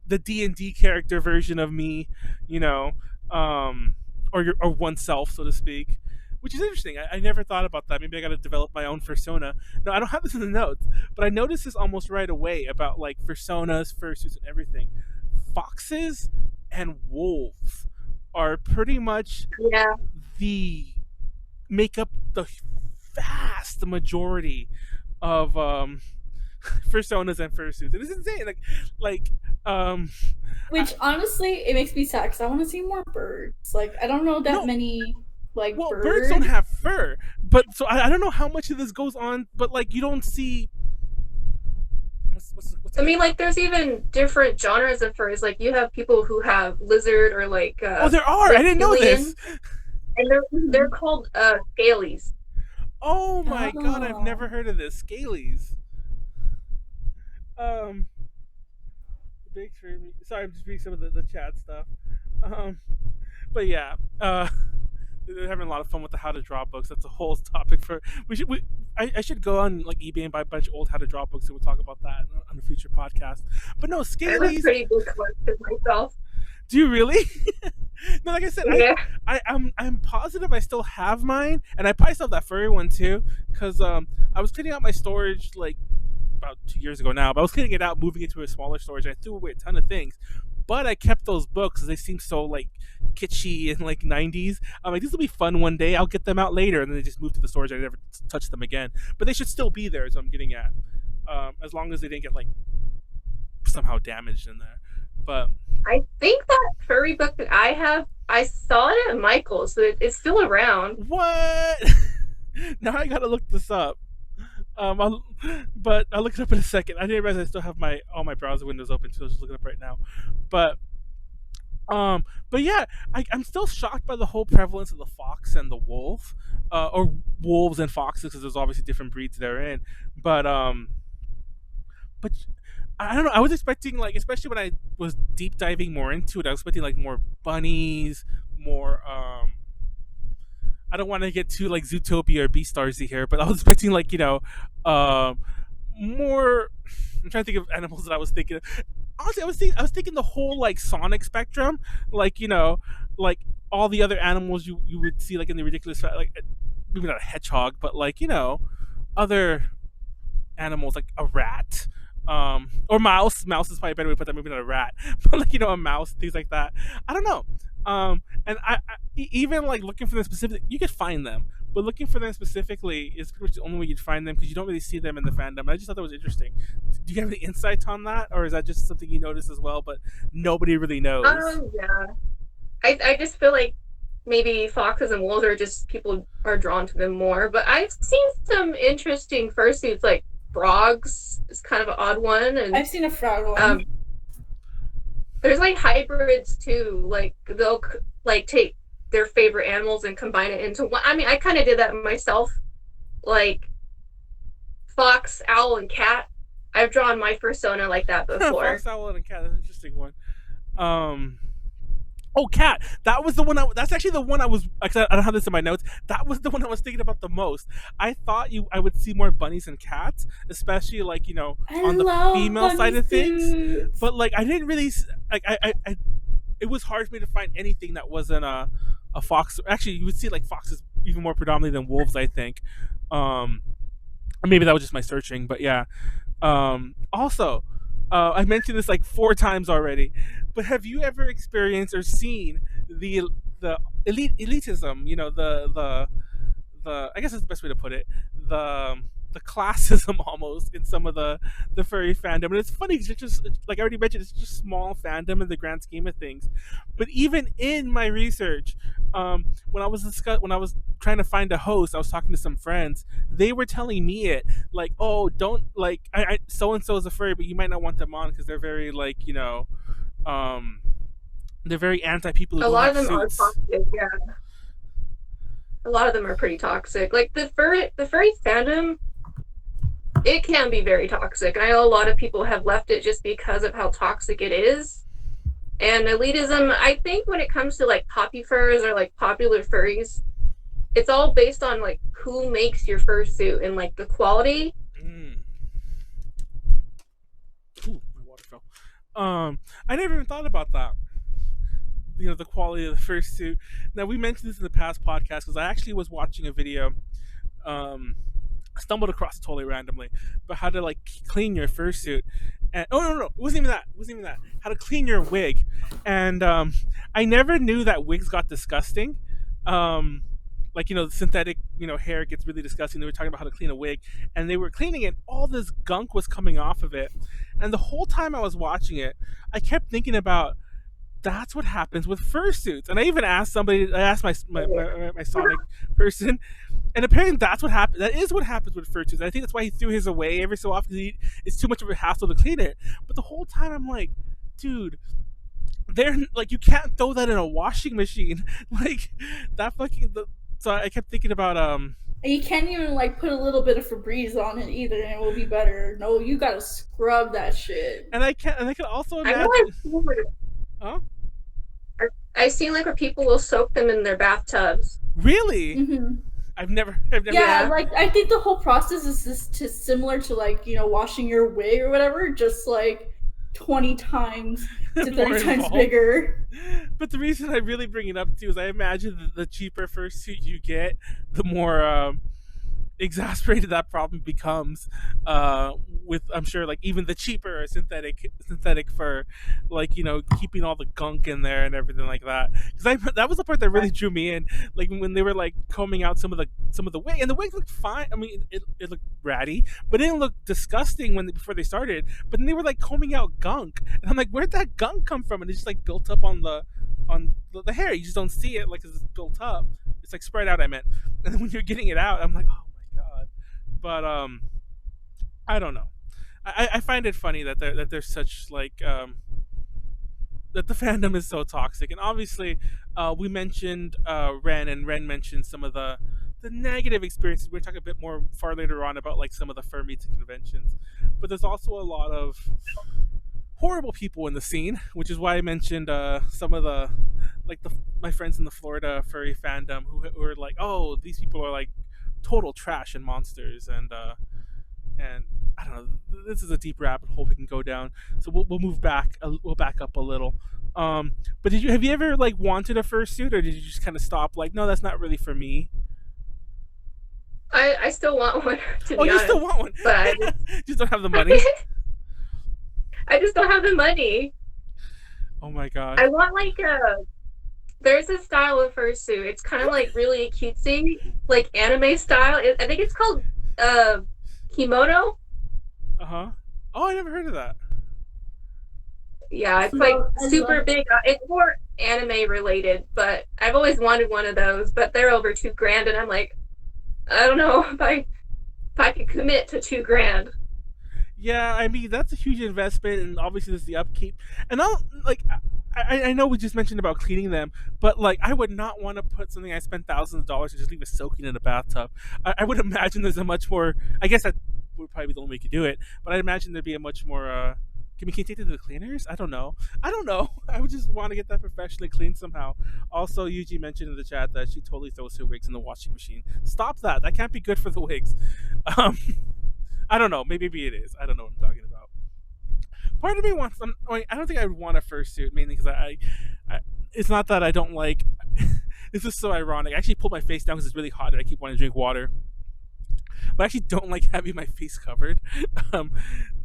the D&D character version of me, you know, or oneself, so to speak, which is interesting. I never thought about that. Maybe I got to develop my own persona. No, I don't have this in the notes, but I noticed this almost right away about like personas, fursuits, and everything. Foxes and wolves are pretty much Yeah. the make up the vast majority of personas and fursuits. It is insane. Like um Which honestly, it makes me sad because I want to see more birds. Like I don't know that No. many like well, birds. birds don't have fur, but so I don't know how much of this goes on, but like you don't see. What's I mean, like, there's even different genres of furs. Like, you have people who have lizard or like. Oh, there are. I didn't know this. And they're called scalies. Oh my god, I've never heard of this. Scalies. Big Furry. Sorry, I'm just reading some of the chat stuff. But yeah, they're having a lot of fun with the how to draw books. That's a whole topic for. I should go on like eBay and buy a bunch of old how to draw books, and we'll talk about that on a future podcast. But no, I have a Scalies. pretty big collection myself. Do you really? No, like I said, Yeah. I'm positive I still have mine, and I probably still have that furry one too, because I was cleaning out my storage like about 2 years ago now, but I was cleaning it out, moving it to a smaller storage, and I threw away a ton of things. But I kept those books because they seem so like kitschy and like 90s. I'm like, these will be fun one day. I'll get them out later, and then they just moved to the storage. I never touched them again. But they should still be there, is what I'm getting at. As long as they didn't get like somehow damaged in there. But I think that furry book that I have, I saw it at Michael's, so it's still around. what? Now I gotta look this up. But I'll look it up in a second. I didn't realize I still have all my browser windows open, so I'll just look it up right now. But yeah, I'm still shocked by the whole prevalence of the fox and the wolf, or wolves and foxes, because there's obviously different breeds therein. But I don't know. I was expecting, like, especially when I was deep diving more into it, I was expecting like more bunnies, more I don't want to get too like Zootopia or Beastarsy here, but I was expecting like more. I'm trying to think of animals that I was thinking of. Honestly, I was thinking the whole like Sonic spectrum, like like all the other animals you would see like in the ridiculous, like maybe not a hedgehog, but like other animals like a rat. Or mouse. Mouse is probably a better way to put that. Maybe not a rat, but like a mouse, things like that. I don't know. And even like looking for them specific, you could find them, but looking for them specifically is pretty much the only way you'd find them, because you don't really see them in the fandom. I just thought that was interesting. Do you have any insights on that, or is that just something you notice as well, but nobody really knows? Yeah. I just feel like maybe foxes and wolves are just, people are drawn to them more. But I've seen some interesting fursuits, like frogs is kind of an odd one, and I've seen a frog one. There's like hybrids too. Like they'll like take their favorite animals and combine it into one. I mean, I kind of did that myself. Like fox, owl, and cat. I've drawn my fursona like that before. Fox, owl, and a cat. That's an interesting one. Oh, cat. That was the one. That's actually the one I was. I don't have this in my notes. That was the one I was thinking about the most. I thought I would see more bunnies and cats, especially like on the female side of things. But like I didn't really like. I it was hard for me to find anything that wasn't a fox. Actually, you would see like foxes even more predominantly than wolves, I think. Maybe that was just my searching, but yeah. Also, I mentioned this like 4 times already, but have you ever experienced or seen the elitism? The I guess that's the best way to put it. the classism almost in some of the furry fandom. And it's funny because it's just, like I already mentioned, it's just small fandom in the grand scheme of things. But even in my research, when I was trying to find a host, I was talking to some friends. They were telling me it, like, oh, don't, like, I so and so is a furry, but you might not want them on because they're very, like, um, they're very anti people who A don't lot have of them are suits. toxic, yeah. A lot of them are pretty toxic. Like the furry fandom, it can be very toxic. And I know a lot of people have left it just because of how toxic it is. And elitism, I think when it comes to like poppy furs or like popular furries, it's all based on like who makes your fursuit and like the quality. Ooh, my water fell. I never even thought about that. The quality of the fursuit. Now, we mentioned this in the past podcast because I actually was watching a video. Stumbled across it totally randomly, but how to like clean your fursuit. And no, it wasn't even that. How to clean your wig, and I never knew that wigs got disgusting. Like synthetic hair gets really disgusting. They were talking about how to clean a wig, and they were cleaning it. All this gunk was coming off of it, and the whole time I was watching it, I kept thinking about that's what happens with fursuits. And I even asked somebody. I asked my Sonic person, and apparently that's what happened. That is what happens with fursuits. I think that's why he threw his away every so often. It's too much of a hassle to clean it. But the whole time I'm like, dude, they're like, you can't throw that in a washing machine. Like that fucking. So I kept thinking about You can't even like put a little bit of Febreze on it either, and it will be better. No, you gotta scrub that shit. And I can also imagine. Huh? I've seen like where people will soak them in their bathtubs. Really? Mm-hmm. I've never. Yeah, like I think the whole process is similar to like washing your wig or whatever, just like 20 times to 30 times bigger. But the reason I really bring it up too is I imagine that the cheaper fursuit you get, the more exasperated that problem becomes. With I'm sure like even the cheaper synthetic fur, like keeping all the gunk in there and everything like that. Because that was the part that really drew me in. Like when they were like combing out some of the wig, and the wig looked fine. I mean, it looked ratty, but it didn't look disgusting before they started. But then they were like combing out gunk, and I'm like, where'd that gunk come from? And it's just like built up on the hair. You just don't see it like it's built up. It's like spread out. I meant, and then when you're getting it out, I'm like, oh my god. But I don't know. I find it funny that there's such like that the fandom is so toxic, and obviously we mentioned Ren, and Ren mentioned some of the negative experiences. We're talking a bit more far later on about like some of the fur meets and conventions, but there's also a lot of horrible people in the scene, which is why I mentioned some of the my friends in the Florida furry fandom who were like, oh, these people are like total trash and monsters, and I don't know. This is a deep rabbit hole we can go down, so we'll move back. We'll back up a little. But have you ever like wanted a fursuit, or did you just kind of stop? Like, no, that's not really for me. I still want one. To be honest, you still want one, but I just don't have the money. I just don't have the money. Oh my god! I want like there's a style of fursuit. It's kind of like really cutesy, like anime style. I think it's called kimono. Oh, I never heard of that. Yeah, it's like super big. It's more anime related, but I've always wanted one of those. But they're over $2,000, and I'm like, I don't know if I could commit to $2,000. Yeah, I mean that's a huge investment, and obviously there's the upkeep. And I know we just mentioned about cleaning them, but like I would not want to put something I spent thousands of dollars to just leave it soaking in a bathtub. I would imagine there's a much more. I guess that would probably be the only way you could do it, but I'd imagine there'd be a much more. Can you take it to the cleaners? I don't know. I would just want to get that professionally cleaned somehow. Also, Yuji mentioned in the chat that she totally throws her wigs in the washing machine. Stop that. That can't be good for the wigs. I don't know. Maybe it is. I don't know what I'm talking about. Part of me wants. I don't think I would want a fursuit, mainly because I it's not that I don't like. This is so ironic. I actually pulled my face down because it's really hot and I keep wanting to drink water. But I actually don't like having my face covered.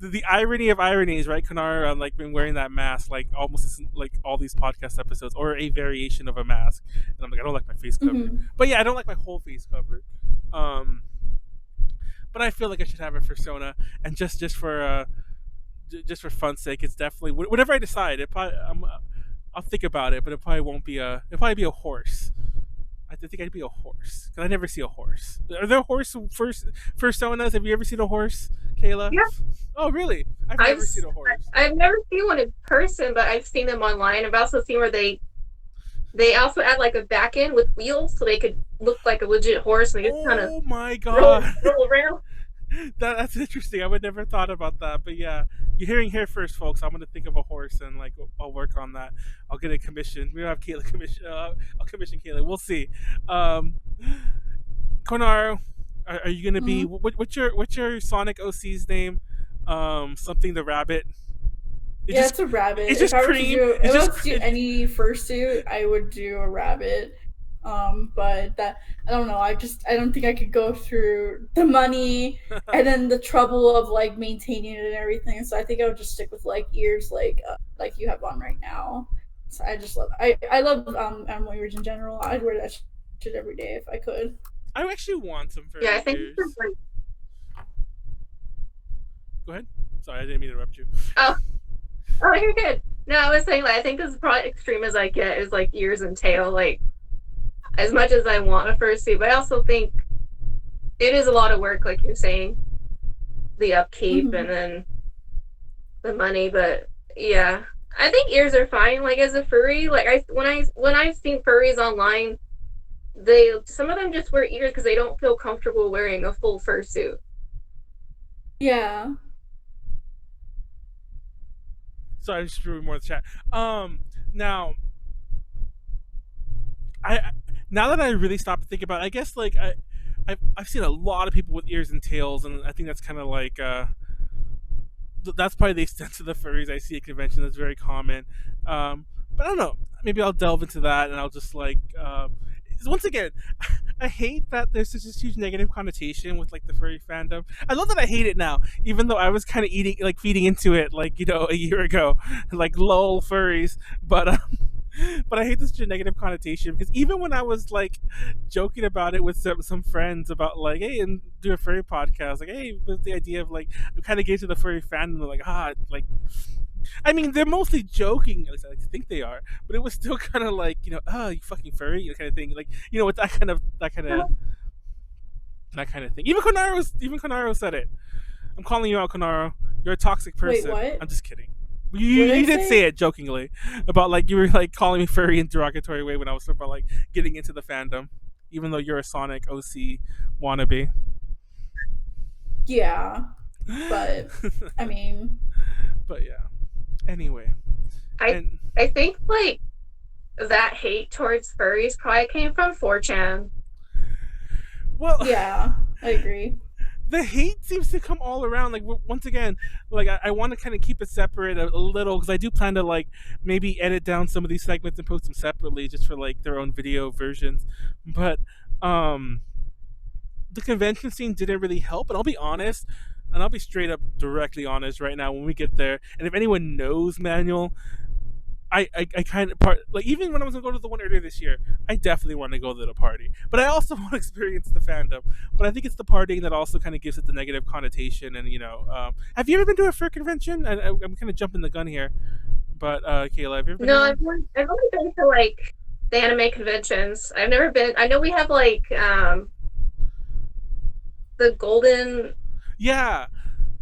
The irony of ironies, right? Konaru like been wearing that mask like almost like all these podcast episodes, or a variation of a mask, and I'm like, I don't like my face covered. Mm-hmm. But yeah, I don't like my whole face covered. but I feel like I should have a Fursona, and just for fun's sake, it's definitely whatever I decide. I'll think about it, but it probably won't be a. It'll probably be a horse. I think I'd be a horse because I never see a horse. Are there horse Fursonas? Have you ever seen a horse, Kayla? Yeah. Oh, really? I've I've never seen a horse. I've never seen one in person, but I've seen them online. I've also seen where they also add like a back end with wheels, so they could look like a legit horse, and they just kind of Oh my god, roll around. that's interesting. I would never thought about that, but yeah, you're hearing here first, folks. I'm gonna think of a horse and like I'll work on that. I'll get it commissioned. We don't have Kayla commission. I'll commission Kayla. We'll see. Konaru, are you gonna be what's your Sonic OC's name? Something the rabbit. It's a rabbit. It's just if I were cream. to do any fursuit, I would do a rabbit. But that I don't know. I don't think I could go through the money and then the trouble of like maintaining it and everything. So I think I would just stick with like ears, like you have on right now. So I just love. I love animal ears in general. I'd wear that shit every day if I could. I actually want some furry Yeah, I think. ears. Go ahead. Sorry, I didn't mean to interrupt you. Oh, you're good. No, I was saying like I think this is probably extreme as I get is like ears and tail. Like as much as I want a fursuit, but I also think it is a lot of work, like you're saying, the upkeep and then the money. But yeah, I think ears are fine. Like as a furry, like when I've seen furries online, some of them just wear ears because they don't feel comfortable wearing a full fursuit. Yeah. Sorry, I'm just reading more of the chat. Now, now that I really stopped to think about it, I guess like I've seen a lot of people with ears and tails, and I think that's kind of like that's probably the extent of the furries I see at convention. That's very common. But I don't know. Maybe I'll delve into that, and I'll just like once again, I hate that there's such a huge negative connotation with like the furry fandom. I love that I hate it now, even though I was kind of feeding into it like a year ago, like lol furries. But I hate this negative connotation because even when I was like joking about it with some friends about like, hey, and do a furry podcast, like, hey, with the idea of like kind of get to the furry fandom, like like. I mean, they're mostly joking, at least I think they are, but it was still kind of like, oh, you fucking furry, kind of thing. Like, with that kind of thing. Even Konaru said it. I'm calling you out, Konaru. You're a toxic person. Wait, what? I'm just kidding. You did say it jokingly about like you were like calling me furry in a derogatory way when I was talking about like getting into the fandom, even though you're a Sonic OC wannabe. Yeah, but I mean, but yeah. Anyway, I think like that hate towards furries probably came from 4chan. Well, yeah, I agree. The hate seems to come all around. Like once again, like I want to kind of keep it separate a little because I do plan to like maybe edit down some of these segments and post them separately just for like their own video versions. But the convention scene didn't really help, and I'll be honest. And I'll be straight up directly honest right now when we get there. And if anyone knows Manuel, I kind of like even when I was gonna go to the one earlier this year, I definitely want to go to the party. But I also want to experience the fandom. But I think it's the partying that also kind of gives it the negative connotation. And have you ever been to a fur convention? I'm kind of jumping the gun here, but Kayla, have you ever been? No, I've only been to like the anime conventions. I've never been. I know we have like the Golden. Yeah.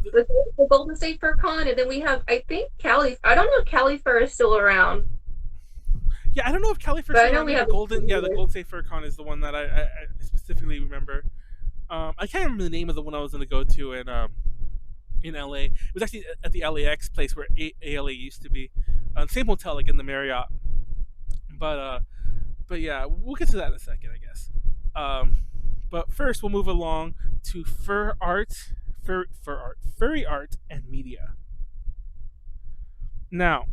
The Golden State Fur Con, and then we have, I think, Cali. I don't know if Cali Fur is still around. Yeah, I don't know if Cali Fur is still around. The Golden State Fur Con is the one that I specifically remember. I can't remember the name of the one I was going to go to in LA. It was actually at the LAX place where ALA used to be. Same hotel, like in the Marriott. But yeah, we'll get to that in a second, I guess. But first, we'll move along to furry art and media. Now,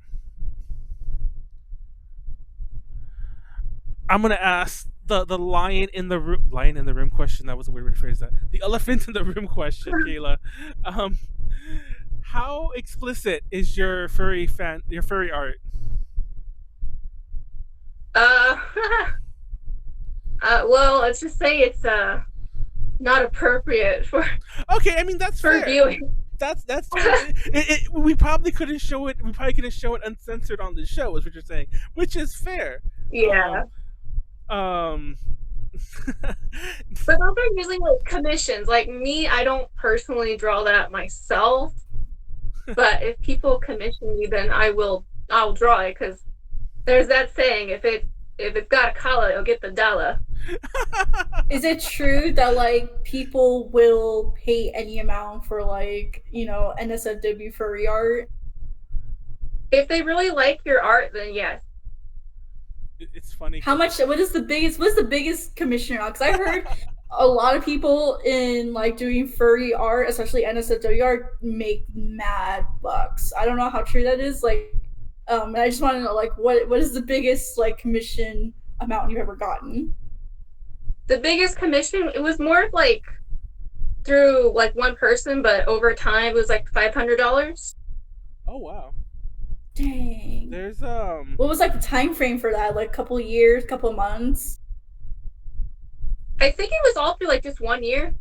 I'm gonna ask the lion in the room question. That was a weird way to phrase that. The elephant in the room question, Kayla. How explicit is your furry art? Well, let's just say it's not appropriate for Okay, I mean that's for fair. viewing. That's totally. We probably couldn't show it. We probably couldn't show it uncensored on the show, is what you're saying, which is fair. Yeah. Um. But those are usually like commissions. Like me, I don't personally draw that myself. But if people commission me, then I'll draw it because there's that saying: if it's got a collar, it'll get the dollar. Is it true that like people will pay any amount for like, you know, NSFW furry art? If they really like your art, then yes. It's funny. How much? What's the biggest commission amount? Because I heard a lot of people in like doing furry art, especially NSFW art, make mad bucks. I don't know how true that is. Like, and I just want to know like what is the biggest like commission amount you've ever gotten? The biggest commission, it was more like through like one person, but over time it was like $500. Oh wow. Dang. There's What was like the time frame for that? Like a couple of years, couple of months? I think it was all through like just 1 year.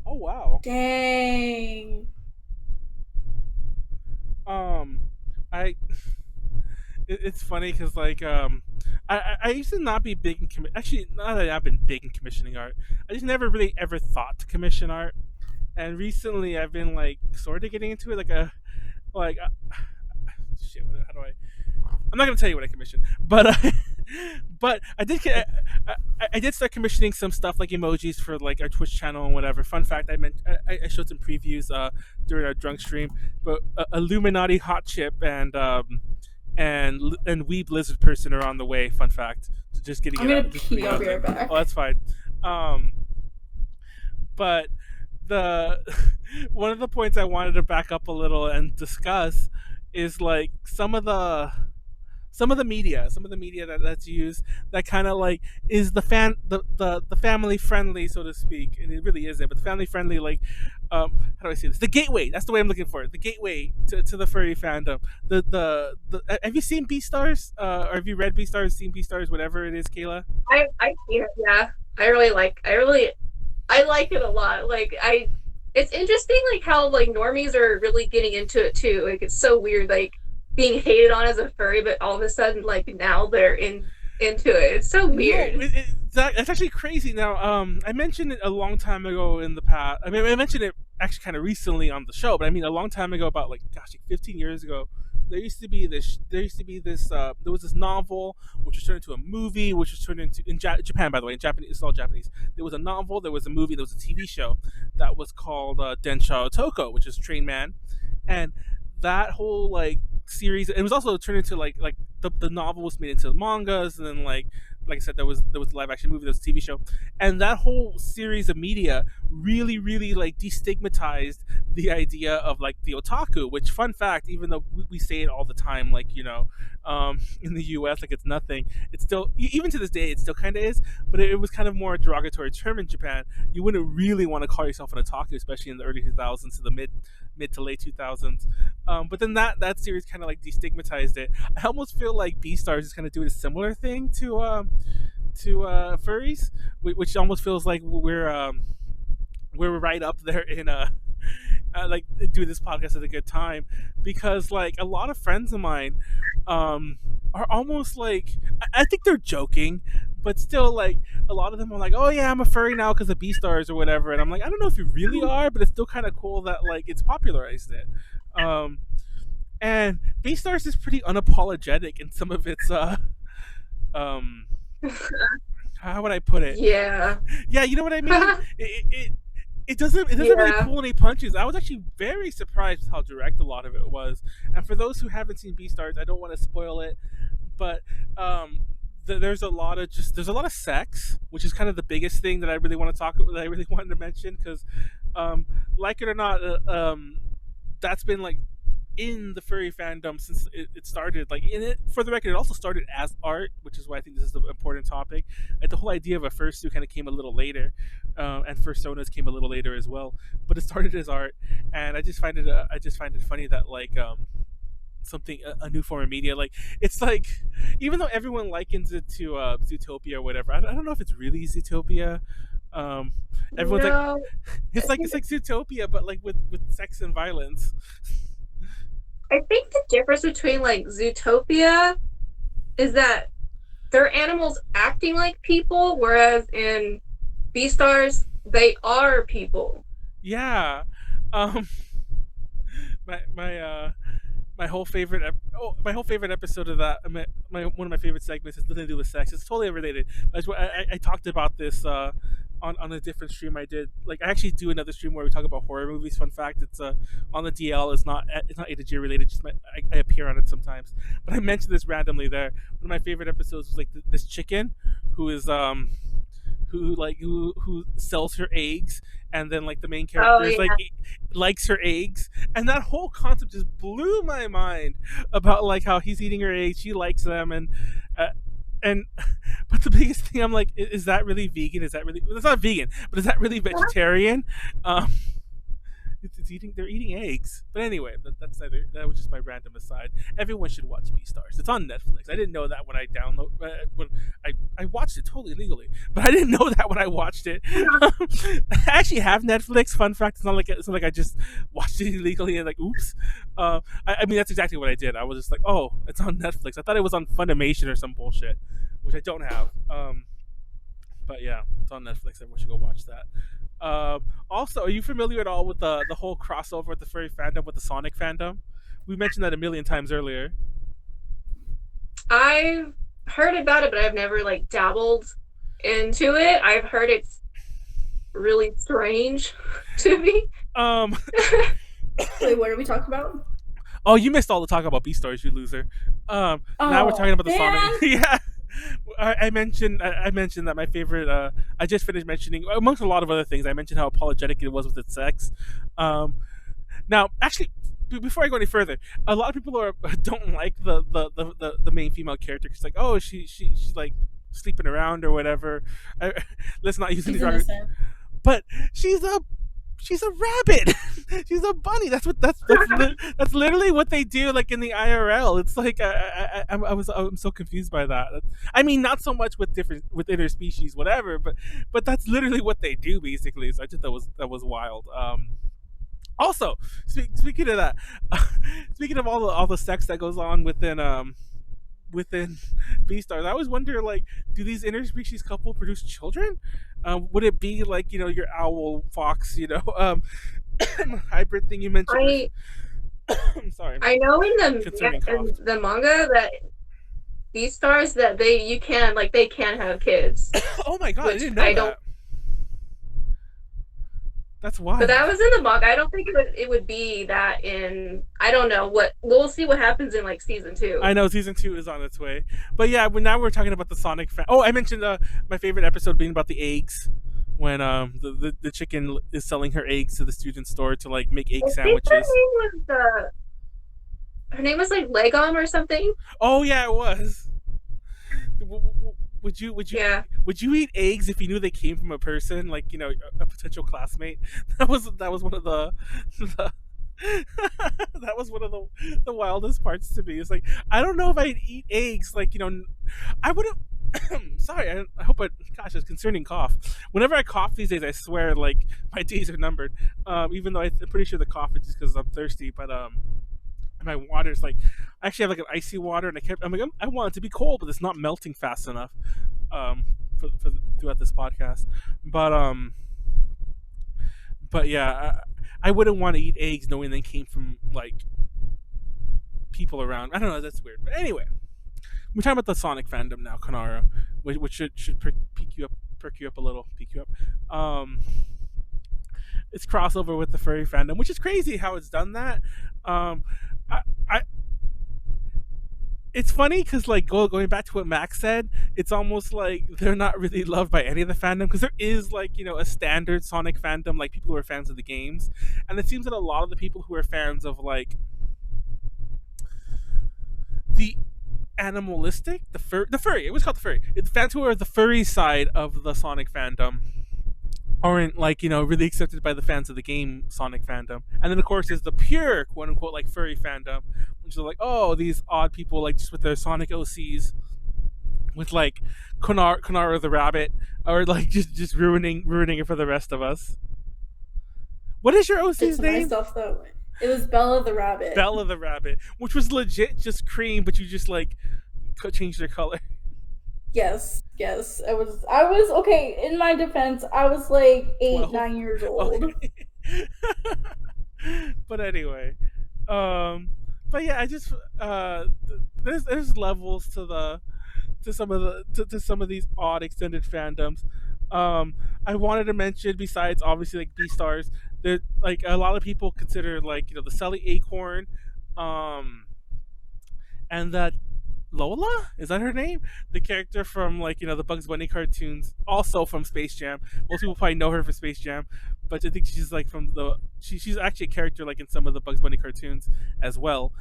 Oh wow. Dang. I. It's funny because like I used to not be big in actually not that I've been big in commissioning art. I just never really ever thought to commission art, and recently I've been like sort of getting into it like shit. How do I? I'm not gonna tell you what I commissioned, but but I did start commissioning some stuff like emojis for like our Twitch channel and whatever. Fun fact: I showed some previews during our drunk stream, but Illuminati Hot Chip and Weeb Lizard Person are on the way. Fun fact. So just getting I'm it gonna out. pee. I'll be right back. Oh, that's fine. But the one of the points I wanted to back up a little and discuss is like some of the media that's used that kind of like is the family friendly, so to speak, and it really isn't, but the family friendly, like how do I say this, the gateway, that's the way I'm looking for it, the gateway to the furry fandom. The have you seen Beastars, or have you read Beastars, seen Beastars, whatever it is, Kayla? I seen it, yeah. I like it a lot. Like it's interesting like how like normies are really getting into it too. Like it's so weird, like being hated on as a furry, but all of a sudden like now they're into it. It's so weird. No, it's actually crazy. Now, I mentioned it a long time ago in the past. I mean, I mentioned it actually kind of recently on the show, but I mean, a long time ago, about like 15 years ago, there was this novel which was turned into a movie, which was turned into in Japan, by the way, in Japanese, it's all Japanese. There was a novel, there was a movie, there was a TV show that was called Densha Otoko, which is Train Man, and that whole like series, it was also turned into like the novel was made into mangas, and then like I said, there was live action movie, there was a TV show, and that whole series of media really like destigmatized the idea of like the otaku. Which, fun fact, even though we say it all the time, like, you know, in the U.S. like it's nothing, it's still, even to this day, it still kind of is. But it was kind of more a derogatory term in Japan. You wouldn't really want to call yourself an otaku, especially in the early 2000s to the mid to late 2000s. But then that series kind of like destigmatized it. I almost feel like Beastars is kind of doing a similar thing to furries, which almost feels like we're right up there in like do this podcast at a good time, because like a lot of friends of mine are almost like, I think they're joking, but still, like, a lot of them are like, oh yeah, I'm a furry now because of Beastars or whatever, and I'm like, I don't know if you really are, but it's still kind of cool that like it's popularized it. And Beastars is pretty unapologetic in some of its how would I put it? Yeah. Yeah, you know what I mean? It doesn't really pull any punches. I was actually very surprised how direct a lot of it was. And for those who haven't seen Beastars, I don't want to spoil it, but there's a lot of sex, which is kind of the biggest thing that I really wanted to mention, because like it or not, that's been like in the furry fandom since it started. Like, in it, for the record, it also started as art, which is why I think this is the important topic. Like, the whole idea of a fursuit kind of came a little later, and Fursonas came a little later as well. But it started as art, and I just find it funny that like something, a new form of media, like, it's like, even though everyone likens it to Zootopia or whatever, I don't know if it's really Zootopia, Um, everyone's like, No, it's like Zootopia, but like with sex and violence. I think the difference between like Zootopia is that they're animals acting like people, whereas in Beastars they are people. Yeah. Um, my my whole favorite my whole favorite episode of that one of my favorite segments is nothing to do with sex. It's totally related. I talked about this on a different stream I did. Like I actually do another stream where we talk about horror movies. Fun fact, it's on the DL. It's not A to G related. Just I appear on it sometimes. But I mentioned this randomly there. One of my favorite episodes was like this chicken who is who sells her eggs, and then like the main character Oh is yeah. like likes her eggs, and that whole concept just blew my mind about like how he's eating her eggs, she likes them, uh, and but the biggest thing I'm like, is that really vegan? Is that really, it's not vegan, but is that really vegetarian? um they're eating eggs. But anyway, that was just my random aside. Everyone should watch Beastars. It's on Netflix. I didn't know that when I watched it totally illegally, but I didn't know that when I watched it. I actually have Netflix. Fun fact: it's not like I just watched it illegally and like, oops. I mean, that's exactly what I did. I was just like, oh, it's on Netflix. I thought it was on Funimation or some bullshit, which I don't have. But yeah, it's on Netflix. Everyone should go watch that. Also, are you familiar at all with the whole crossover with the furry fandom with the Sonic fandom? We mentioned that a million times earlier. I've heard about it, but I've never like dabbled into it. I've heard it's really strange to me. Um, Wait, what are we talking about? oh, you missed all the talk about Beastars, you loser. Now we're talking about the man. Sonic. Yeah. I mentioned that my favorite. I just finished mentioning, amongst a lot of other things, I mentioned how apologetic it was with its sex. Now, actually, before I go any further, a lot of people don't like the main female character. It's like, oh, she's like sleeping around or whatever. Let's not use any She's derogatory. innocent. But she's a rabbit. She's a bunny. That's literally what they do. Like in the IRL, it's like I'm so confused by that. I mean, not so much with interspecies, whatever, but that's literally what they do basically. So I just that was wild. Also, speaking of that, speaking of all the sex that goes on within Beastars, I always wonder, like, do these interspecies couple produce children? Would it be like, your owl fox, hybrid thing you mentioned? I'm sorry. I know in Concerning cough. the manga that Beastars that they can have kids. Oh my god, I Which didn't know I that. don't- That's wild. But that was in the manga. I don't think it would be that in. I don't know what. We'll see what happens in like season 2. I know season 2 is on its way, but yeah, now we're talking about the Sonic. Oh, I mentioned my favorite episode being about the eggs, when the chicken is selling her eggs to the student store to like make egg sandwiches. Her name was like Legom or something. Oh yeah, it was. Would you Yeah. would you eat eggs if you knew they came from a person, like a potential classmate? That was one of the that was one of the wildest parts to me. It's like, I don't know if I'd eat eggs. Like, I wouldn't. Sorry, I hope gosh, it's concerning cough. Whenever I cough these days, I swear like my days are numbered. Even though I'm pretty sure the cough is just because I'm thirsty, but my water's like, I actually have like an icy water, and I'm like, I want it to be cold, but it's not melting fast enough. For throughout this podcast, but yeah, I wouldn't want to eat eggs knowing they came from like people around. I don't know. That's weird. But anyway, we're talking about the Sonic fandom now, Konaru, which should perk you up a little. It's crossover with the furry fandom, which is crazy how it's done that. It's funny because, like, going back to what Max said, it's almost like they're not really loved by any of the fandom, because there is, like, a standard Sonic fandom, like people who are fans of the games, and it seems that a lot of the people who are fans of like the animalistic, the furry, it was called the furry. It's fans who are the furry side of the Sonic fandom aren't like really accepted by the fans of the game Sonic fandom. And then of course there's the pure quote unquote like furry fandom, which is like, oh, these odd people like just with their Sonic OCs with like Konaru the rabbit, or like just ruining it for the rest of us. What is your Did OC's some nice name? stuff though. It was Bella the rabbit. Bella the rabbit, which was legit just cream, but you just like changed their color. Yes. I was okay. In my defense, I was like 8, 12? 9 years old. Okay. But anyway, but yeah, I just there's levels to some of these odd extended fandoms. I wanted to mention, besides obviously like Beastars, there like a lot of people consider like the Selly Acorn, and that Lola, is that her name? The character from like the Bugs Bunny cartoons, also from Space Jam. Most people probably know her for Space Jam, but I think she's like from she's actually a character like in some of the Bugs Bunny cartoons as well,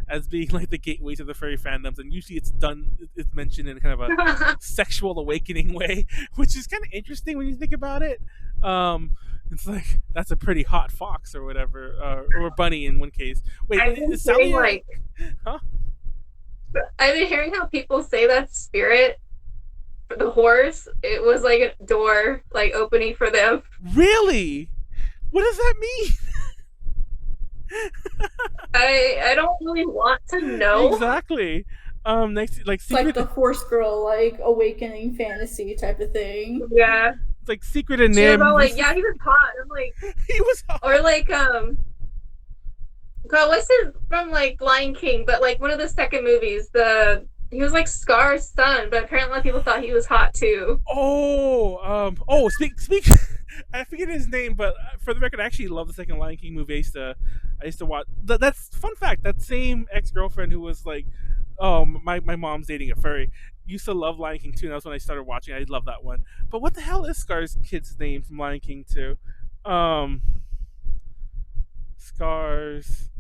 as being like the gateway to the furry fandoms. And usually it's mentioned in kind of a sexual awakening way, which is kind of interesting when you think about it. It's like that's a pretty hot fox or whatever, or bunny in one case. Wait, I've been is Sally hearing, huh? I've been hearing how people say that spirit, the horse, it was like a door, like opening for them. Really? What does that mean? I don't really want to know. Exactly. Next, like It's secret, like the horse girl, like awakening fantasy type of thing. Yeah. it's like secret and She was name. all like, yeah, he was hot. I'm like, He was hot. or like, God, what's his from like Lion King, but like one of the second movies, he was like Scar's son, but apparently a lot of people thought he was hot too. Speak. I forget his name, but for the record, I actually love the second Lion King movie. I used to watch. That's fun fact. That same ex girlfriend who was like, oh, my mom's dating a furry, used to love Lion King too. And that was when I started watching. I love that one. But what the hell is Scar's kid's name from Lion King 2? Scar's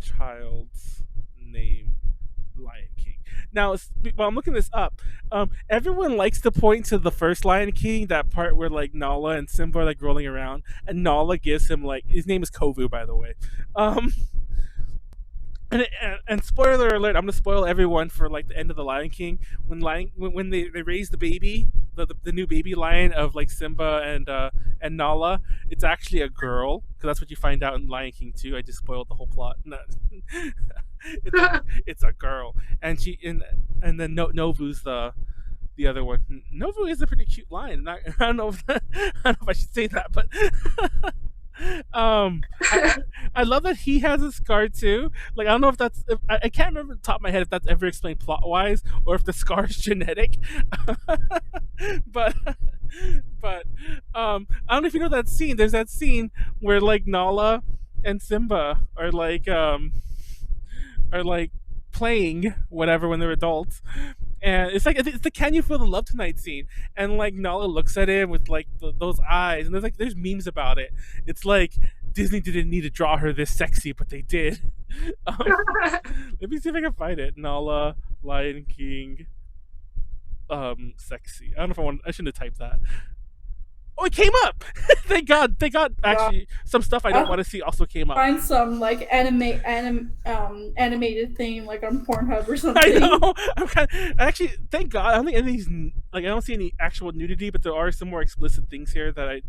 child's name, Lion King. Now, while I'm looking this up, everyone likes to point to the first Lion King, that part where like Nala and Simba are like rolling around, and Nala gives him like his name is Kovu, by the way. And spoiler alert, I'm gonna spoil everyone for like the end of the Lion King when they raise the baby, the new baby lion of like Simba and Nala. It's actually a girl, because that's what you find out in Lion King 2. I just spoiled the whole plot. No. It's a girl, and and then Novu's the other one. Novu is a pretty cute lion. I don't know I don't know if I should say that, but I love that he has a scar too. Like I don't know if I can't remember the top of my head if that's ever explained plot wise, or if the scar is genetic. but I don't know if you know that scene. There's that scene where like Nala and Simba are like playing whatever when they're adults, and it's the "Can You Feel the Love Tonight" scene, and like Nala looks at him with like those eyes, and there's memes about it. It's like Disney didn't need to draw her this sexy, but they did. Let me see if I can find it. Nala, Lion King, sexy. I don't know if I shouldn't have typed that. Oh, it came up. Thank God. Actually, some stuff I don't want to see also came up. Find some like animated thing like on Pornhub or something. I know. Actually, thank God. I don't think any of these, like, I don't see any actual nudity, but there are some more explicit things here that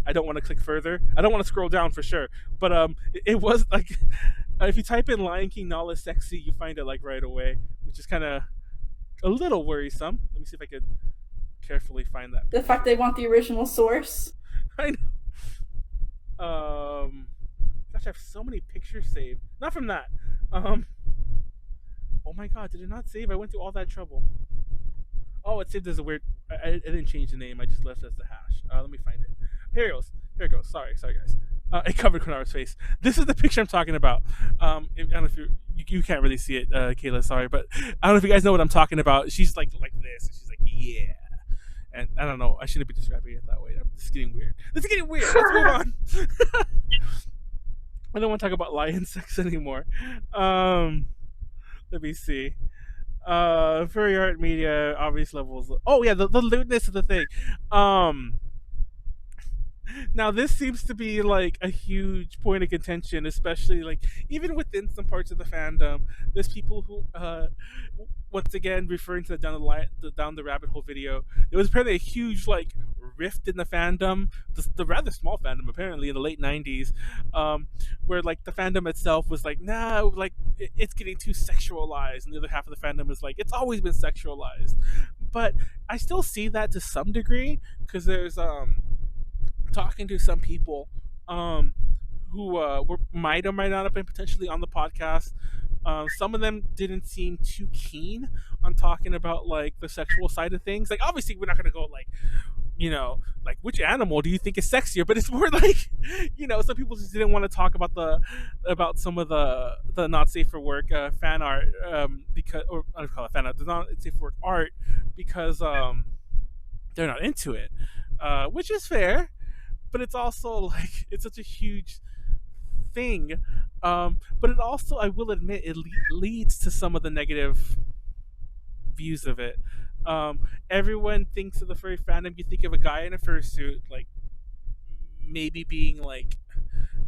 I don't want to click further. I don't want to scroll down for sure. But it was like, if you type in Lion King Nala sexy, you find it like right away, which is kind of a little worrisome. Let me see if I could carefully find that. The fact they want the original source. I know. Gosh, I have so many pictures saved. Not from that. Oh my God, did it not save? I went through all that trouble. Oh, it saved as a weird. I didn't change the name. I just left it as the hash. Let me find it. Here it goes. Sorry, guys. It covered Konaru's face. This is the picture I'm talking about. I don't know if you can't really see it, Kayla. Sorry, but I don't know if you guys know what I'm talking about. She's like this. And she's like, yeah. And I don't know. I shouldn't be describing it that way. This is getting weird. Let's move on. I don't want to talk about lion sex anymore. Let me see. Furry art media, obvious levels. Oh yeah, the lewdness of the thing. Now this seems to be like a huge point of contention, especially like even within some parts of the fandom. There's people who once again referring to the down the rabbit hole video, there was apparently a huge like rift in the fandom, the rather small fandom apparently in the late '90s, where like the fandom itself was like, nah, like it's getting too sexualized, and the other half of the fandom is like, it's always been sexualized. But I still see that to some degree, because there's talking to some people who might or might not have been potentially on the podcast. Some of them didn't seem too keen on talking about like the sexual side of things. Like obviously we're not gonna go like, like which animal do you think is sexier? But it's more like, some people just didn't want to talk about some of the not safe for work fan art, because, or I don't call it fan art, the not safe for work art, because they're not into it, which is fair, but it's also like it's such a huge thing. But it also, I will admit, it leads to some of the negative views of it. Everyone thinks of the furry fandom. You think of a guy in a fursuit, like maybe being like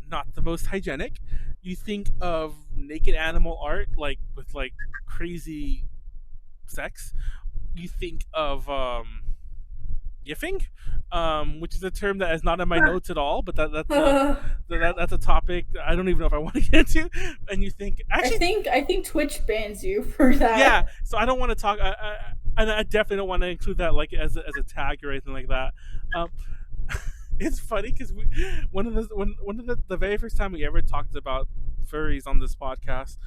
not the most hygienic. You think of naked animal art, like with like crazy sex. You think of yiffing, which is a term that is not in my notes at all, but that's a topic I don't even know if I want to get into. And you think, actually, I think Twitch bans you for that. Yeah, so I don't want to talk. I definitely don't want to include that like as a tag or anything like that. It's funny because one of the very first time we ever talked about furries on this podcast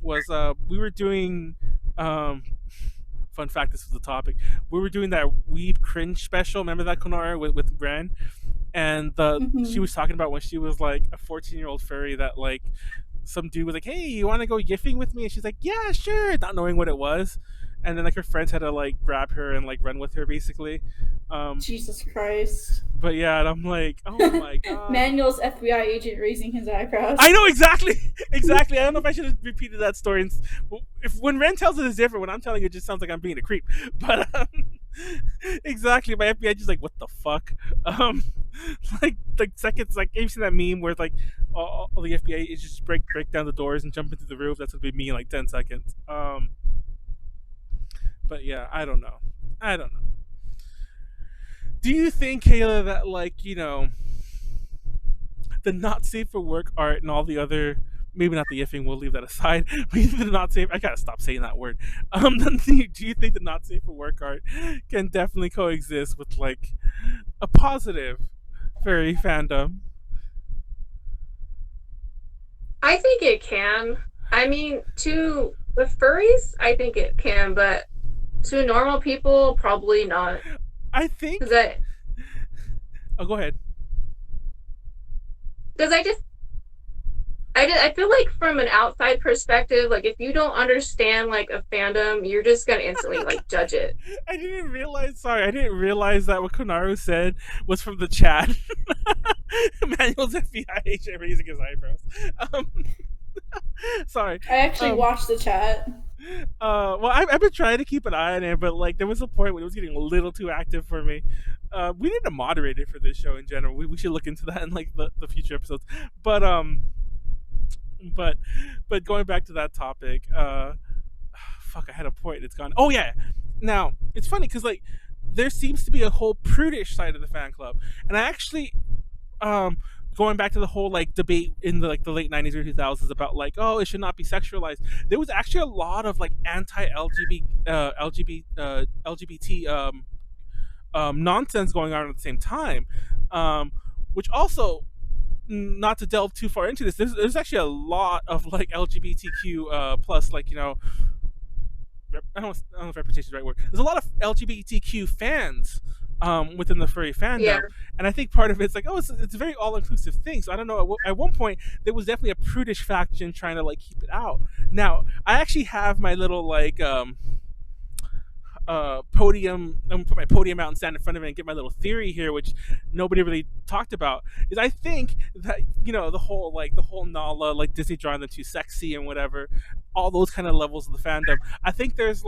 was we were doing. Fun fact: this was the topic. We were doing that weeb cringe special. Remember that, Konaru, with Bran? And she was talking about when she was like a 14-year-old furry that like some dude was like, "Hey, you want to go yiffing with me?" And she's like, "Yeah, sure," not knowing what it was. And then like her friends had to like grab her and like run with her basically. Jesus Christ. But yeah, and I'm like, oh my god. Manuel's FBI agent raising his eyebrows. I know exactly. I don't know if I should have repeated that story. When Ren tells it, it's different. When I'm telling it, it just sounds like I'm being a creep. But exactly, my FBI just like, what the fuck? Like seconds, like you've seen that meme where it's like all the FBI is just break down the doors and jump into the roof. That's what it'd be me in like 10 seconds. But yeah, I don't know. Do you think, Kayla, that like, the not safe for work art and all the other, maybe not the yiffing, we'll leave that aside, but the not safe, I gotta stop saying that word. Do you think the not safe for work art can definitely coexist with like a positive furry fandom? I think it can. I mean, to the furries, I think it can, but to normal people, probably not. I think that. Oh, go ahead. Because I feel like from an outside perspective, like if you don't understand like a fandom, you're just gonna instantly like judge it. I didn't realize that what Konaru said was from the chat. Manuel's FBI agent raising his eyebrows. Sorry. I actually watched the chat. Well, I've been trying to keep an eye on it, but like there was a point when it was getting a little too active for me. We need a moderator for this show in general. We should look into that in like the future episodes. But going back to that topic, fuck, I had a point. It's gone. Oh yeah. Now it's funny because like there seems to be a whole prudish side of the fan club, and I actually going back to the whole like debate in the like the late 90s or 2000s about like, oh, it should not be sexualized. There was actually a lot of like LGBT nonsense going on at the same time, which also, not to delve too far into this, there's actually a lot of like LGBTQ plus like, I don't know if reputation is the right word. There's a lot of LGBTQ fans within the furry fandom, yeah. And I think part of it's like, oh, it's a very all-inclusive thing. So I don't know. At one point, there was definitely a prudish faction trying to like keep it out. Now, I actually have my little like podium. I'm gonna put my podium out and stand in front of it and get my little theory here, which nobody really talked about. Is I think that the whole Nala, like Disney drawing them too sexy and whatever, all those kind of levels of the fandom. I think there's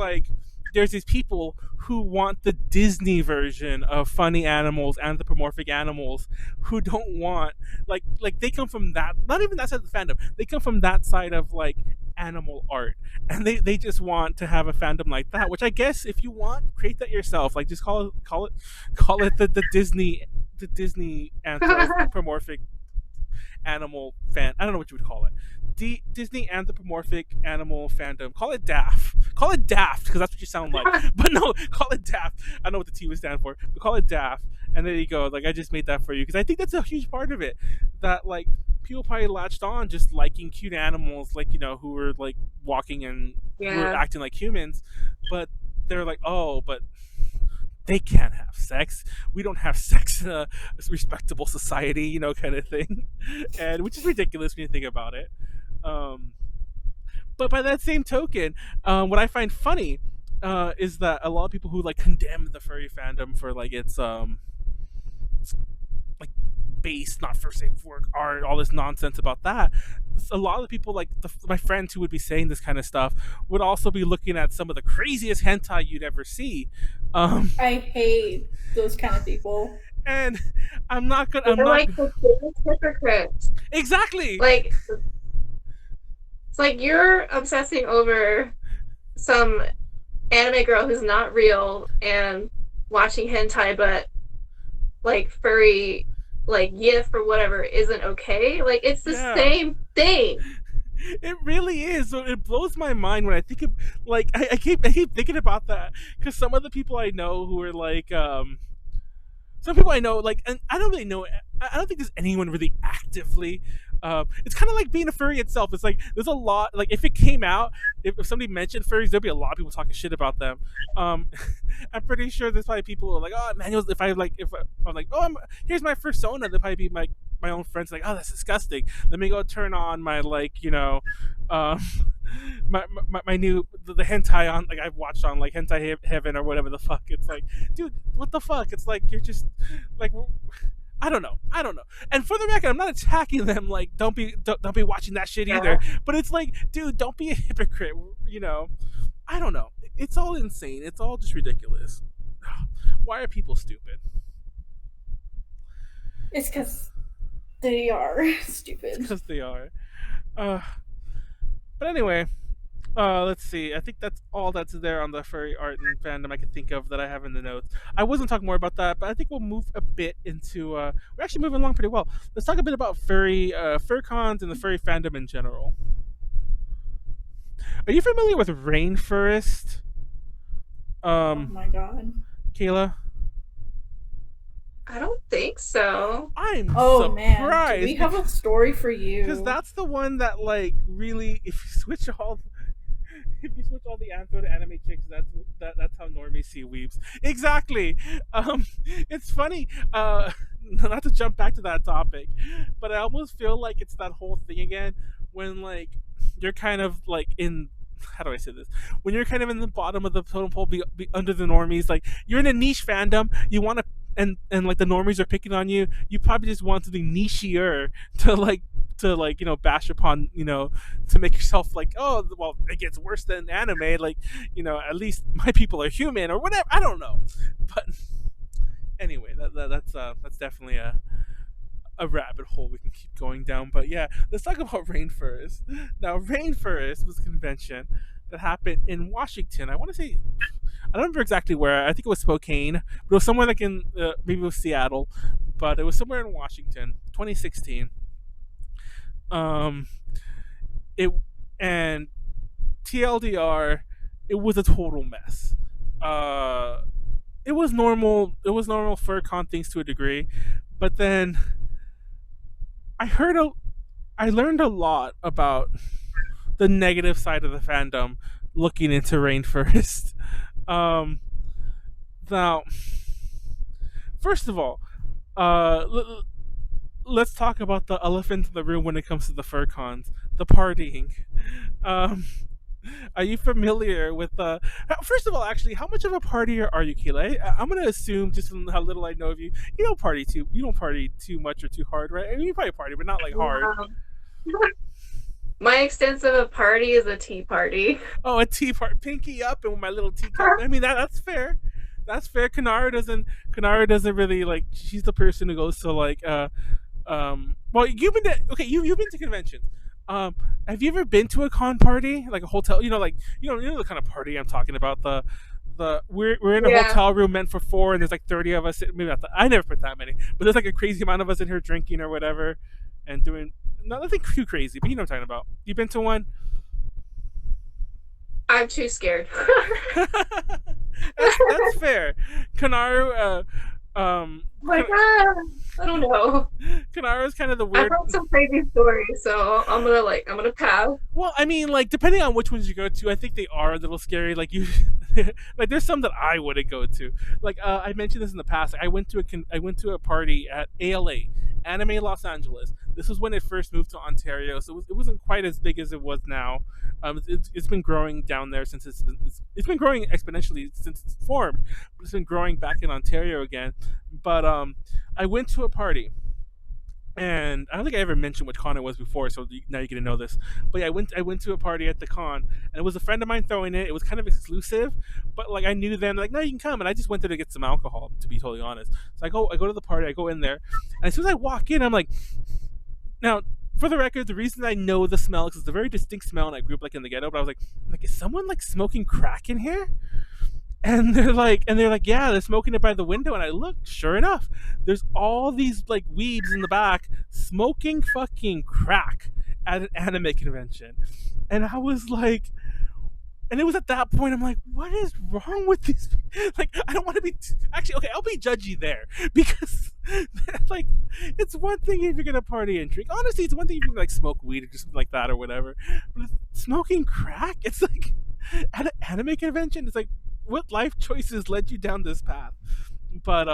these people who want the Disney version of funny animals, anthropomorphic animals, who don't want like they come from that, not even that side of the fandom. They come from that side of like animal art, and they just want to have a fandom like that. Which I guess if you want, create that yourself. Like just call it the Disney anthropomorphic animal fan. I don't know what you would call it. Disney anthropomorphic animal fandom. Call it daft. Call it daft because that's what you sound like. But no, call it daft. I don't know what the T would stand for, but call it daft. And there you go. Like I just made that for you because I think that's a huge part of it. That like people probably latched on just liking cute animals, like who were like walking and who were Yeah. acting like humans, but they're like, oh, but they can't have sex. We don't have sex in a respectable society, kind of thing, and which is ridiculous when you think about it. Um, but by that same token, what I find funny is that a lot of people who like condemn the furry fandom for like its like base, not for safe work art, all this nonsense about that. A lot of the people, like my friends who would be saying this kind of stuff, would also be looking at some of the craziest hentai you'd ever see. I hate those kind of people. And I'm not gonna. I'm They're not like the biggest hypocrites. exactly. Like, it's like you're obsessing over some anime girl who's not real and watching hentai, but like furry, like yiff or whatever isn't okay. Like it's the Yeah. same thing. It really is. So it blows my mind when I think of like I keep thinking about that because some of the people I know who are like some people I know, like, and I don't really know. I don't think there's anyone really actively. It's kind of like being a furry itself. It's like there's a lot. Like if it came out, if somebody mentioned furries, there'd be a lot of people talking shit about them. Um, I'm pretty sure there's probably people who are like, oh, Manuel. If I'm like, oh, here's my Fursona, there'll probably be my own friends like, oh, that's disgusting. Let me go turn on my um, my new the hentai on like I've watched on like hentai heaven or whatever the fuck. It's like, dude, what the fuck? It's like you're just like I don't know. And for the record, I'm not attacking them. Like, don't be watching that shit either. But it's like, dude, don't be a hypocrite. I don't know. It's all insane. It's all just ridiculous. Why are people stupid? It's because they are stupid. Because they are. But anyway, let's see. I think that's all that's there on the furry art and fandom I can think of that I have in the notes. I wasn't talking more about that, but I think we'll move a bit into. We're actually moving along pretty well. Let's talk a bit about fur cons and the furry fandom in general. Are you familiar with Rainfurrest? Oh my god. Kayla? I don't think so. I'm Oh man. surprised. Do we have a story for you? Because that's the one that like really, if you switch all the anthro to anime chicks, that's how normies see weebs. Exactly. It's funny. Not to jump back to that topic, but I almost feel like it's that whole thing again when like you're kind of like in. How do I say this? When you're kind of in the bottom of the totem pole, be under the normies, like you're in a niche fandom, you want to, and like the normies are picking on you. You probably just want something nichier to bash upon, to make yourself like, oh well, it gets worse than anime, like, at least my people are human or whatever. I don't know, but anyway, that's definitely a rabbit hole we can keep going down. But yeah, let's talk about Rainfurrest. Now, Rainfurrest was a convention that happened in Washington. I want to say, I don't remember exactly where. I think it was Spokane, but it was somewhere like in maybe it was Seattle, but it was somewhere in Washington, 2016. It and TLDR, it was a total mess. It was normal. It was normal FurCon things to a degree, but then I learned a lot about the negative side of the fandom looking into Rainfurrest. Now, first of all, let's talk about the elephant in the room when it comes to the FurCons, the partying. Are you familiar with first of all, actually, how much of a partier are you, Kayla? I'm gonna assume just from how little I know of you, you don't party too much or too hard, right? I mean, you probably party, but not like hard. My extensive of party is a tea party. Oh, a tea party, pinky up, and with my little teacup. I mean, that's fair. That's fair. Konaru doesn't really like. She's the person who goes to like. Well, you've been to conventions. Um, have you ever been to a con party, like a hotel? Like you know the kind of party I'm talking about. We're in a Yeah. hotel room meant for four, and there's like 30 of us. Maybe not. I never put that many, but there's like a crazy amount of us in here drinking or whatever, and doing nothing too crazy. But you know what I'm talking about. You been to one? I'm too scared. That's fair. Konaru, Like, I don't know. Konaru is kind of the I've weird. heard some crazy stories, so I'm gonna pass. Well, I mean, like depending on which ones you go to, I think they are a little scary. Like you, like there's some that I wouldn't go to. Like I mentioned this in the past. I went to a party at ALA, Anime Los Angeles. This was when it first moved to Ontario, so it wasn't quite as big as it was now. It's been growing down there since it's been growing exponentially since it's formed, but it's been growing back in Ontario again. But I went to a party, and I don't think I ever mentioned what con it was before, so now you're gonna know this. But yeah, I went to a party at the con, and it was a friend of mine throwing it. It was kind of exclusive, but like I knew them, like no, you can come, and I just went there to get some alcohol, to be totally honest. So I go to the party, I go in there, and as soon as I walk in, I'm like, now. For the record, the reason I know the smell is it's a very distinct smell, and I grew up like in the ghetto. But I was like, is someone like smoking crack in here? And they're like, yeah, they're smoking it by the window. And I looked, sure enough, there's all these like weebs in the back smoking fucking crack at an anime convention. And I was like, and it was at that point I'm like, what is wrong with these? Like, I don't want to be actually okay. I'll be judgy there because, like, it's one thing if you're gonna party and drink. Honestly, it's one thing if you like smoke weed or just something like that or whatever. But smoking crack, it's like at an anime convention. It's like, what life choices led you down this path? But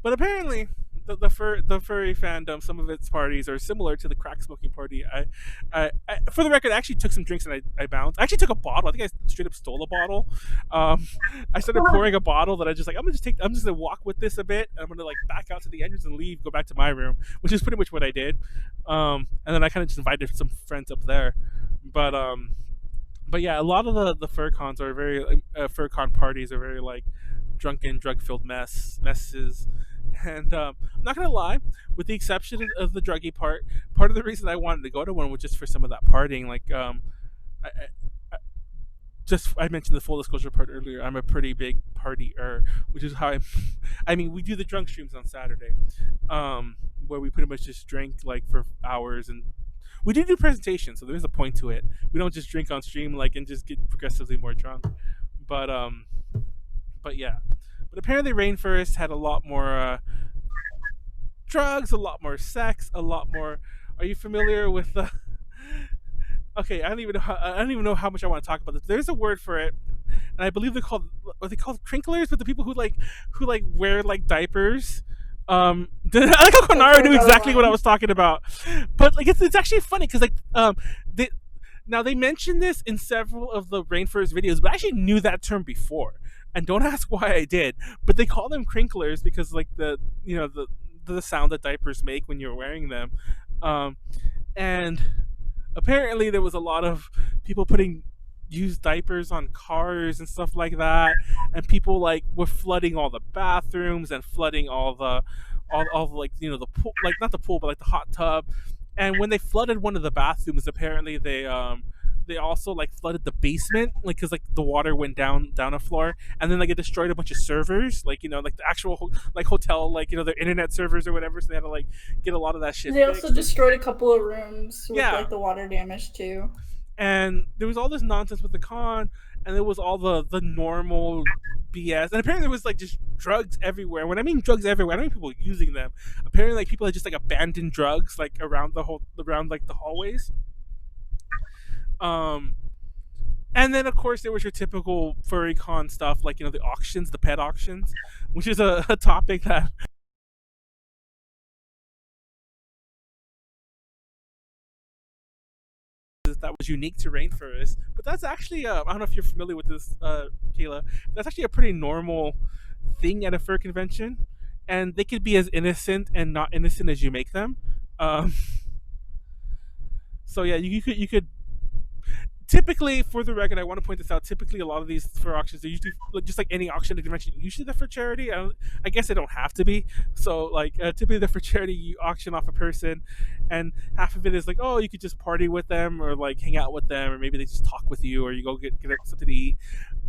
but apparently, the furry fandom, some of its parties are similar to the crack smoking party. For the record, I actually took some drinks and I bounced. I actually took a bottle. I think I straight up stole a bottle. I started pouring a bottle that I just like. I'm just gonna walk with this a bit. And I'm gonna like back out to the entrance and leave, go back to my room, which is pretty much what I did. And then I kind of just invited some friends up there, but but yeah, a lot of the fur cons are very fur con parties are very like drunken, drug filled messes. And I'm not gonna lie, with the exception of the druggy part of the reason I wanted to go to one was just for some of that partying. Like, I, I mentioned the full disclosure part earlier. I'm a pretty big partier, which is how I mean, we do the drunk streams on Saturday, where we pretty much just drink like for hours, and we do presentations, so there's a point to it. We don't just drink on stream like and just get progressively more drunk. But yeah. But apparently Rainfurrest had a lot more drugs, a lot more sex, a lot more. Are you familiar with the? Okay, I don't even know how much I want to talk about this. There's a word for it, and I believe are they called crinklers? But the people who wear like diapers. I like how Konaru knew exactly what I was talking about, but like it's actually funny because they mentioned this in several of the Rainfurrest videos, but I actually knew that term before. And don't ask why I did, but they call them crinklers because like the sound that diapers make when you're wearing them, and apparently there was a lot of people putting used diapers on cars and stuff like that, and people like were flooding all the bathrooms and flooding all the like the pool, like not the pool but like the hot tub. And when they flooded one of the bathrooms, apparently they also like flooded the basement, like because like the water went down a floor, and then like it destroyed a bunch of servers, like like the actual like hotel, like their internet servers or whatever. So they had to like get a lot of that shit. They also destroyed a couple of rooms with like the water damage too. And there was all this nonsense with the con, and there was all the normal BS, and apparently there was like just drugs everywhere. When I mean drugs everywhere, I don't mean people using them. Apparently, like people had just like abandoned drugs like around like the hallways. And then of course there was your typical furry con stuff, like the auctions, the pet auctions, which is a topic that was unique to Rainfurrest. But that's actually I don't know if you're familiar with this, Kayla. That's actually a pretty normal thing at a fur convention, and they could be as innocent and not innocent as you make them. So yeah, you could typically, for the record, I want to point this out. Typically, a lot of these fur auctions are usually just like any auction at a convention. Usually, they're for charity. I guess they don't have to be. So, like, typically, they're for charity. You auction off a person, and half of it is like, oh, you could just party with them, or like hang out with them, or maybe they just talk with you, or you go get something to eat,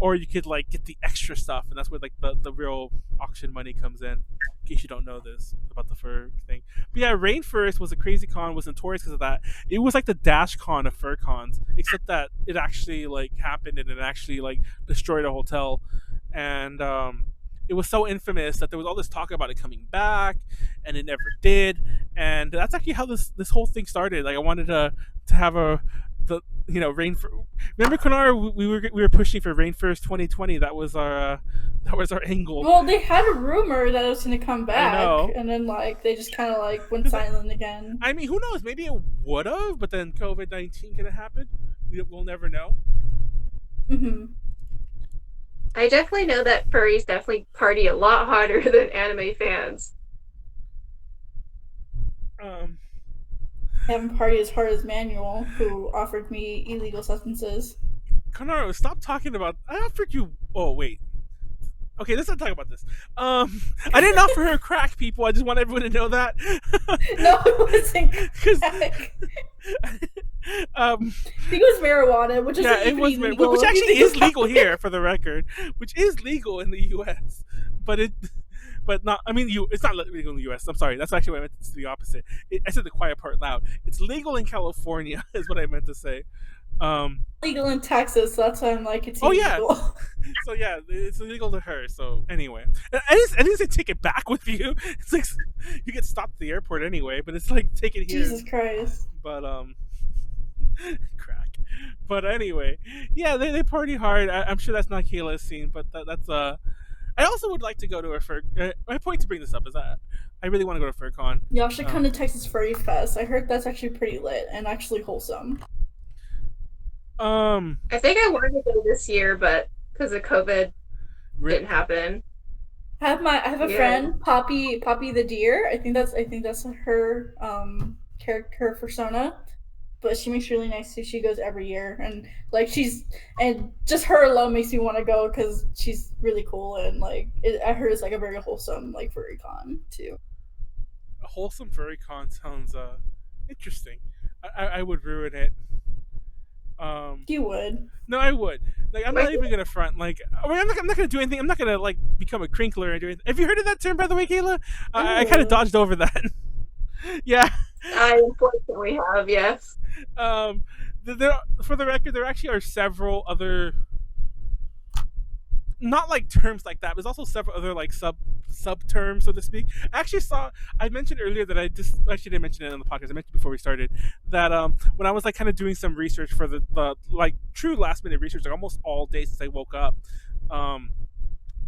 or you could like get the extra stuff, and that's where like the real auction money comes in. In case you don't know this about the fur thing, but yeah, Rainfurrest was a crazy con. Was notorious because of that. It was like the dash con of fur cons, except that it actually like happened and it actually like destroyed a hotel, and it was so infamous that there was all this talk about it coming back, and it never did. And that's actually how this whole thing started. Like I wanted to have the rain. Remember Konaru? We were pushing for Rainfurrest 2020. That was our angle. Well, they had a rumor that it was going to come back, I know. and then like they just kind of like went silent again. I mean, who knows? Maybe it would have, but then COVID-19 could have happened. We'll never know. I definitely know that furries definitely party a lot harder than anime fans. I haven't partied as hard as Manuel, who offered me illegal substances. Konaru, stop talking about. I offered you. Oh wait. Okay, let's not talk about this. I didn't offer her crack, people. I just want everyone to know that. No, it wasn't crack. I think it was marijuana, which is legal. Which actually is legal here, for the record. Which is legal in the U.S. But not. I mean, it's not legal in the U.S. I'm sorry. That's actually what I meant to say. The opposite. I said the quiet part loud. It's legal in California, is what I meant to say. Legal in Texas, so that's why I'm like, it's illegal. Oh yeah. So yeah, it's illegal to her. So anyway, I didn't say take it back with you. It's like you get stopped at the airport anyway, but it's like take it here. Jesus Christ. But crack. But anyway, yeah, they party hard. I'm sure that's not Kayla's scene, but that's I also would like to go to a fur. My point to bring this up is that I really want to go to FurCon. Y'all should come to Texas Furry Fest. I heard that's actually pretty lit and actually wholesome. I think I wanted to go this year, but because of COVID, didn't happen. I have a friend, Poppy the deer. I think that's her character persona. But she makes really nice too. She goes every year, and like and just her alone makes me want to go because she's really cool, and like I heard it's like a very wholesome like furry con too. A wholesome furry con sounds interesting. I would ruin it. You would. No, I would. Like, I'm not even gonna front. Like, I'm not gonna do anything. I'm not gonna like become a crinkler and do anything. Have you heard of that term, by the way, Kayla? I kind of dodged over that. Yeah. I unfortunately have, yes. For the record, there actually are several other, not like terms like that, but there's also several other like sub terms, so to speak. I mentioned earlier that I just actually didn't mention it on the podcast. I mentioned before we started that when I was like kind of doing some research for the like true last minute research, like almost all day since I woke up,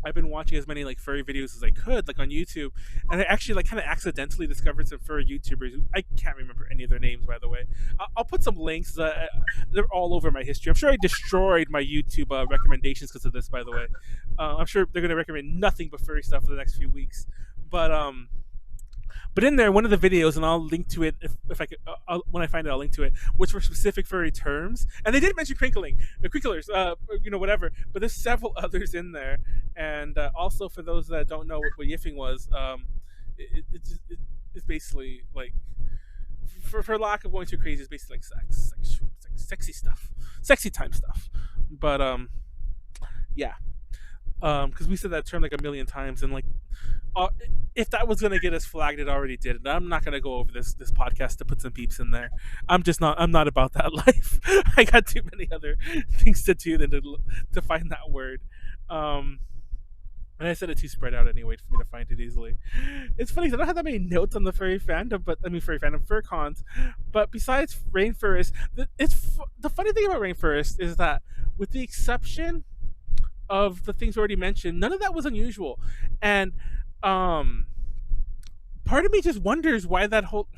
I've been watching as many like furry videos as I could, like on YouTube, and I actually like kind of accidentally discovered some furry YouTubers. I can't remember any of their names, by the way. I'll put some links. They're all over my history. I'm sure I destroyed my YouTube recommendations because of this, by the way. I'm sure they're going to recommend nothing but furry stuff for the next few weeks. But in there, one of the videos, and I'll link to it if I could, when I find it, I'll link to it, which were specific furry terms. And they did mention crinklers, whatever. But there's several others in there. And also, for those that don't know what yiffing was, it's basically like, for lack of going too crazy, it's basically like sexy stuff, sexy time stuff. But yeah, because we said that term like a million times, and like, if that was gonna get us flagged, it already did. And I'm not gonna go over this podcast to put some peeps in there. I'm not about that life. I got too many other things to do than to find that word. And I said it too spread out anyway for me to find it easily. It's funny because I don't have that many notes on the furry fandom, fur cons. But besides Rainfurrest, the funny thing about Rainfurrest is that, with the exception of the things already mentioned, none of that was unusual. And part of me just wonders why that whole.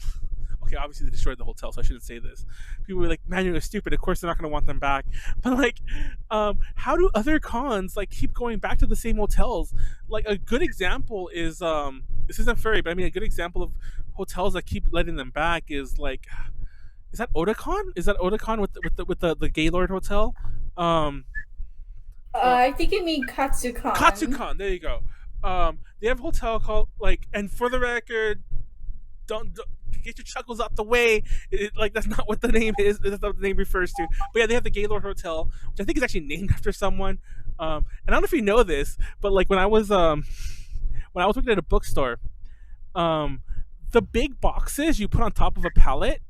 Okay, obviously they destroyed the hotel, so I shouldn't say this. People were like, "Manuel is stupid. Of course they're not going to want them back." But like, how do other cons like keep going back to the same hotels? Like, a good example is this isn't furry, but I mean a good example of hotels that keep letting them back is like, is that Otakon? Is that Otakon with the Gaylord Hotel? I think you mean Katsukan. Katsukan. There you go. They have a hotel called and for the record, don't get your chuckles out the way. That's not what the name is. That's not what the name refers to. But yeah, they have the Gaylord Hotel, which I think is actually named after someone. And I don't know if you know this, but when I was working at a bookstore, the big boxes you put on top of a pallet,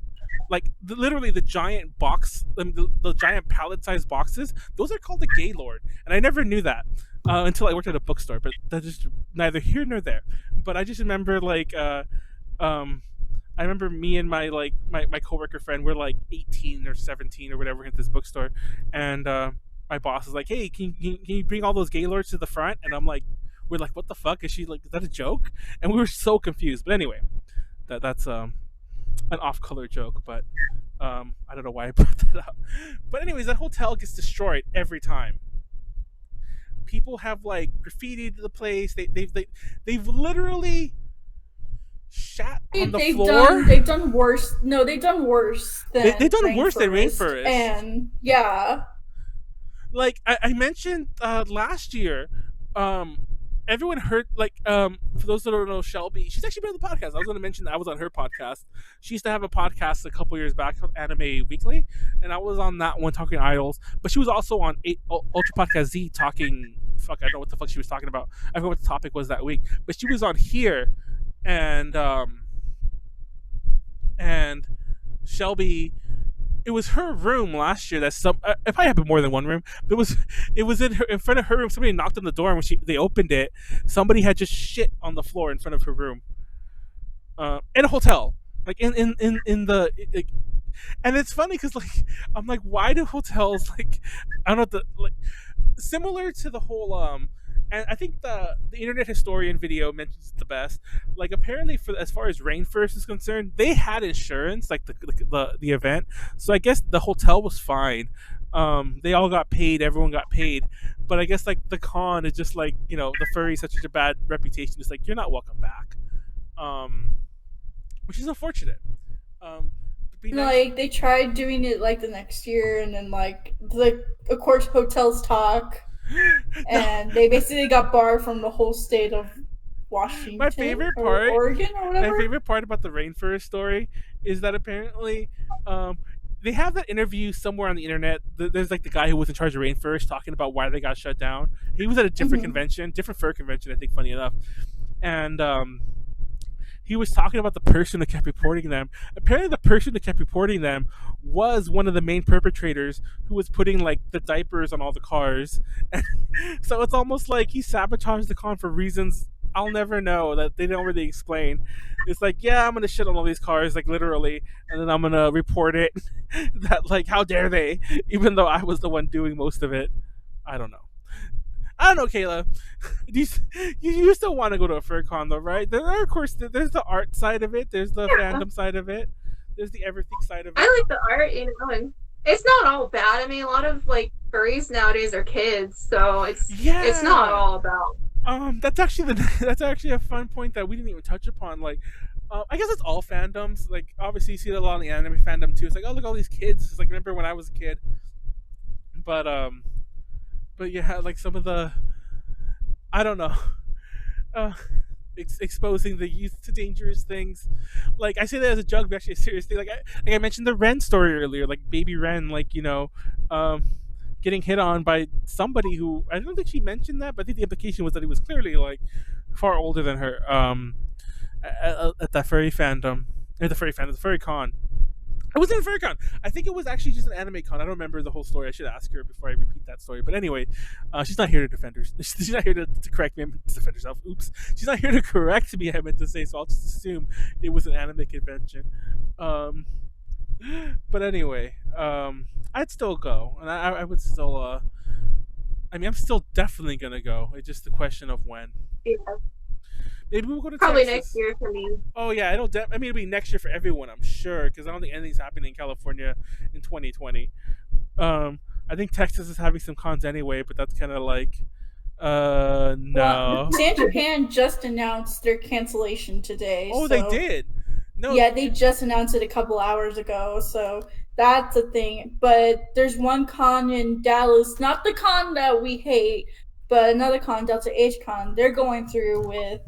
literally the giant box, the giant pallet-sized boxes, those are called the Gaylord, and I never knew that until I worked at a bookstore. But that's just neither here nor there. But I just remember I remember me and my coworker friend were 18 or 17 or whatever at this bookstore, and my boss was like, "Hey, can you bring all those Gaylords to the front?" And we're like, "What the fuck? Is that a joke?" And we were so confused. But anyway, that's an off-color joke, but I don't know why I brought that up. But anyways, that hotel gets destroyed every time. People have graffitied the place. They've literally shat on the floor. They've done worse. No, they've done worse than they've done worse than Rainfurrest. And yeah, I mentioned last year, everyone heard for those that don't know Shelby, she's actually been on the podcast. I was going to mention that I was on her podcast. She used to have a podcast a couple years back called Anime Weekly, and I was on that one talking idols. But she was also on Ultra Podcast Z talking. Fuck, I don't know what the fuck she was talking about. I forgot what the topic was that week. But she was on here, and Shelby. It was her room last year. It probably happened more than one room. But it was in front of her room. Somebody knocked on the door, and when they opened it, somebody had just shit on the floor in front of her room. In a hotel, in the. And it's funny because I'm like, why do hotels I don't know similar to the whole and I think the Internet Historian video mentions it the best. Apparently, as far as Rainfurrest is concerned, they had insurance, the event. So I guess the hotel was fine. They all got paid. Everyone got paid. But I guess the con is just the furries have such a bad reputation. It's you're not welcome back, which is unfortunate. They tried doing it the next year, and then of course hotels talk. And they basically got barred from the whole state of Washington. My favorite part, Oregon or whatever. My favorite part about the Rainfurrest story is that apparently they have that interview somewhere on the internet. There's the guy who was in charge of Rainfurrest talking about why they got shut down. He was at a different convention, different fur convention, I think, funny enough. And he was talking about the person that kept reporting them. Apparently the person that kept reporting them was one of the main perpetrators who was putting the diapers on all the cars. So it's almost like he sabotaged the con for reasons I'll never know, that they don't really explain. It's yeah, I'm gonna shit on all these cars, literally, and then I'm gonna report it. That how dare they, even though I was the one doing most of it. I don't know, Kayla. You still want to go to a fur con though, right? There are, of course, there's the art side of it, there's the fandom side of it, there's the everything side of it. I like the art, and it's not all bad. I mean, a lot of furries nowadays are kids, so it's not all about. That's actually a fun point that we didn't even touch upon. I guess it's all fandoms. Obviously, you see it a lot in the anime fandom too. It's oh, look, all these kids. It's remember when I was a kid. But yeah, some of the, I don't know, exposing the youth to dangerous things. I say that as a joke, but actually a serious thing. I mentioned the Ren story earlier, baby Ren, getting hit on by somebody who, I don't think she mentioned that, but I think the implication was that he was clearly far older than her. At that furry fandom, or the furry con. It wasn't a furry con. I think it was actually just an anime con. I don't remember the whole story. I should ask her before I repeat that story. But anyway, she's not here to defend her. She's not here to correct me. To defend herself. Oops. She's not here to correct me, I meant to say, so I'll just assume it was an anime convention. But anyway, I'd still go, and I would still. I'm still definitely gonna go. It's just the question of when. Yeah. Maybe we'll go to probably Texas next year for me. Oh yeah, it'll be next year for everyone, I'm sure, because I don't think anything's happening in California in 2020. I think Texas is having some cons anyway, but that's kind of no. Well, San Japan just announced their cancellation today. Oh, so. They did. No. Yeah, they just announced it a couple hours ago, so that's a thing. But there's one con in Dallas, not the con that we hate, but another con, Delta H Con. They're going through with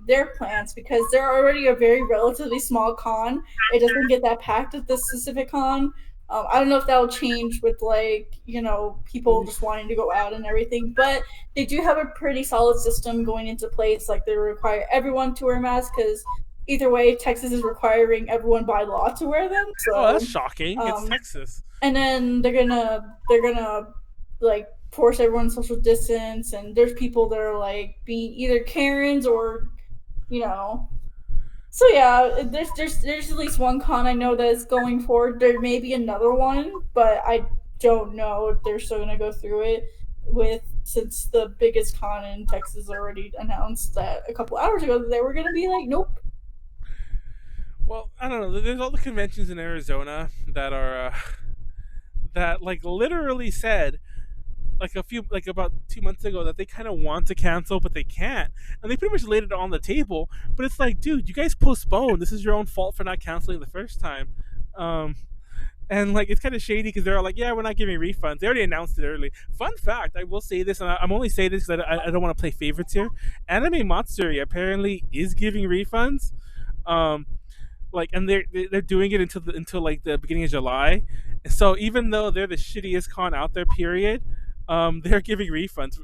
their plans because they're already a very relatively small con. It doesn't get that packed at this specific con. I don't know if that will change with like people just wanting to go out and everything, but they do have a pretty solid system going into place. Like they require everyone to wear masks because either way, Texas is requiring everyone by law to wear them. Oh, that's So, shocking. It's Texas. and then they're gonna like force everyone social distance, and there's people that are like being either Karens or you know. So yeah, there's at least one con I know that is going forward. There may be another one, but I don't know if they're still gonna go through it with since the biggest con in Texas already announced that a couple hours ago that they were gonna be like, nope. Well, I don't know. There's all the conventions in Arizona that are that like literally said like about 2 months ago that they kind of want to cancel but they can't, and they pretty much laid it on the table. But it's like, dude, you guys postponed. This is your own fault for not canceling the first time. And like it's kind of shady because they're all like, yeah, we're not giving refunds. They already announced it early. Fun fact, I will say this, and I'm only saying this because I don't want to play favorites here. Anime Matsuri apparently is giving refunds. Like, and they're doing it until like the beginning of July. So even though they're the shittiest con out there, period, they're giving refunds,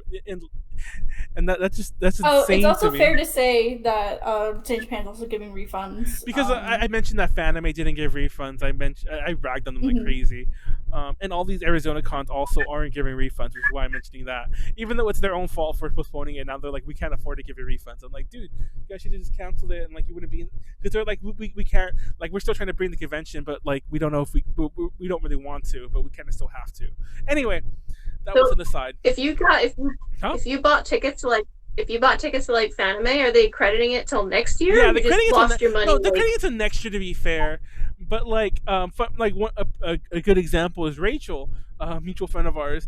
and that's insane. Oh, it's also to me. fair to say that Stage Japan's also giving refunds Because I mentioned that Fanime didn't give refunds. I bragged on them like crazy, and all these Arizona cons also aren't giving refunds, which is why I'm mentioning that. Even though it's their own fault for postponing it, now they're like, we can't afford to give you refunds. I'm like, dude, you guys should have just canceled it, and like you wouldn't be, because they're like, we can't, like we're still trying to bring the convention, but like we don't know if we don't really want to, but we kind of still have to. Anyway, that was an aside. If you bought tickets to like Fanime, are they crediting it till next year? Yeah, they're crediting it till your money. No, they're crediting it till next year, to be fair. But like, a good example is Rachel, a mutual friend of ours.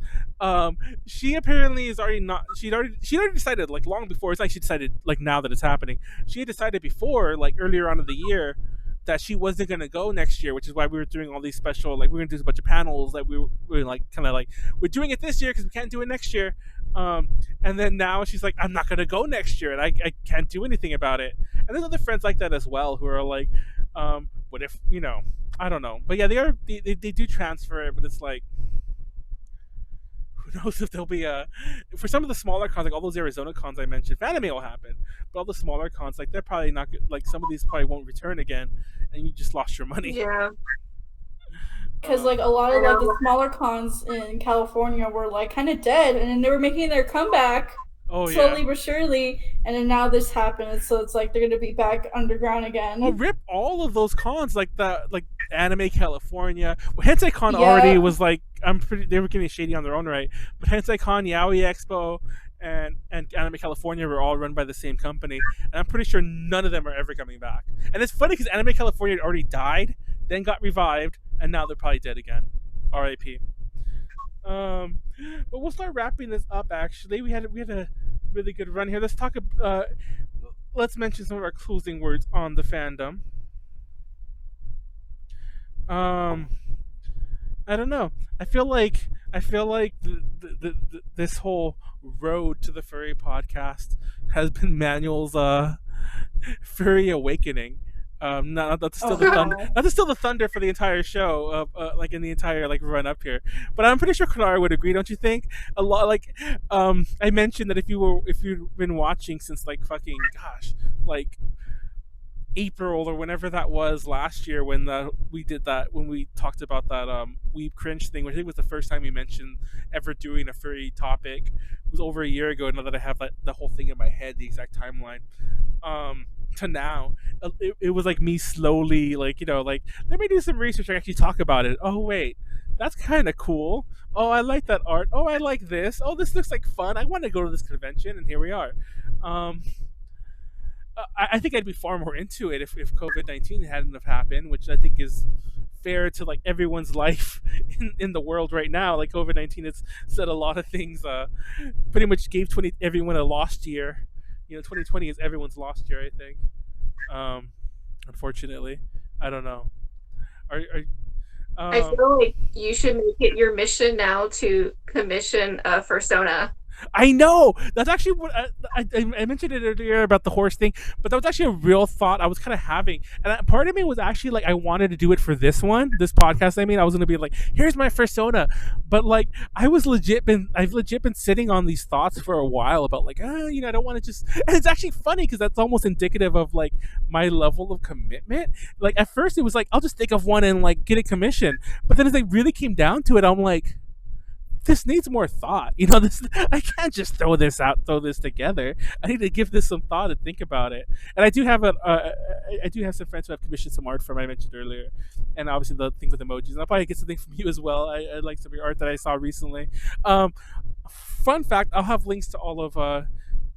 She apparently is already not. She'd already decided like long before. It's like she decided like now that it's happening. She had decided before, like earlier on in the year, that she wasn't gonna go next year, which is why we were doing all these special, like we're gonna do a bunch of panels, like we were like kind of like we're doing it this year because we can't do it next year. And then now she's like, I'm not gonna go next year, and I can't do anything about it. And there's other friends like that as well who are like, what if I don't know, but yeah, they do transfer it, but it's like, who knows if there'll be for some of the smaller cons, like all those Arizona cons I mentioned, Fanime will happen, but all the smaller cons, like they're probably not, like some of these probably won't return again, and you just lost your money. Yeah. Because like a lot of like the smaller cons in California were like kind of dead, and then they were making their comeback slowly but surely, and then now this happened, so it's like they're gonna be back underground again. Oh, rip all of those cons, like Anime California. Well, Hensei Con already was like, they were getting shady on their own right, but Hensei Con, Yaoi Expo, and Anime California were all run by the same company, and I'm pretty sure none of them are ever coming back. And it's funny because Anime California had already died, then got revived, and now they're probably dead again. R.I.P. But we'll start wrapping this up. Actually, we had a really good run here. Let's mention some of our closing words on the fandom. I don't know. I feel like this whole road to the furry podcast has been Manuel's furry awakening. Not to steal the thunder, not to steal the thunder for the entire show, like in the entire like run up here. But I'm pretty sure Konaru would agree, don't you think? A lot, like, I mentioned that if you've been watching since like fucking like April or whenever that was last year when we talked about that weeb cringe thing, which I think was the first time we mentioned ever doing a furry topic. It was over a year ago. Now that I have the whole thing in my head, the exact timeline. To now, it was like me slowly, like, like, let me do some research and actually talk about it. Oh wait, that's kind of cool. Oh, I like that art. Oh, I like this. Oh, this looks like fun. I want to go to this convention, and here we are. I think I'd be far more into it if COVID-19 hadn't have happened, which I think is fair to like everyone's life in the world right now. Like COVID-19 has said a lot of things, pretty much gave everyone a lost year. 2020 is everyone's lost year, I think. Unfortunately, I don't know. I Um, feel like you should make it your mission now to commission a Fursona. I know that's actually what I mentioned it earlier about the horse thing, but that was actually a real thought I was kind of having, and part of me was actually like I wanted to do it for this podcast. I mean, I was gonna be like, here's my persona, but like I've legit been sitting on these thoughts for a while about like, I don't want to just. And it's actually funny because that's almost indicative of like my level of commitment. Like at first it was like I'll just think of one and like get a commission, but then as it really came down to it, I'm like this needs more thought. This I can't just throw this together. I need to give this some thought and think about it. And I do have some friends who have commissioned some art from I mentioned earlier, and obviously the thing with emojis. And I'll probably get something from you as well. I like some of your art that I saw recently. Fun fact: I'll have links to all of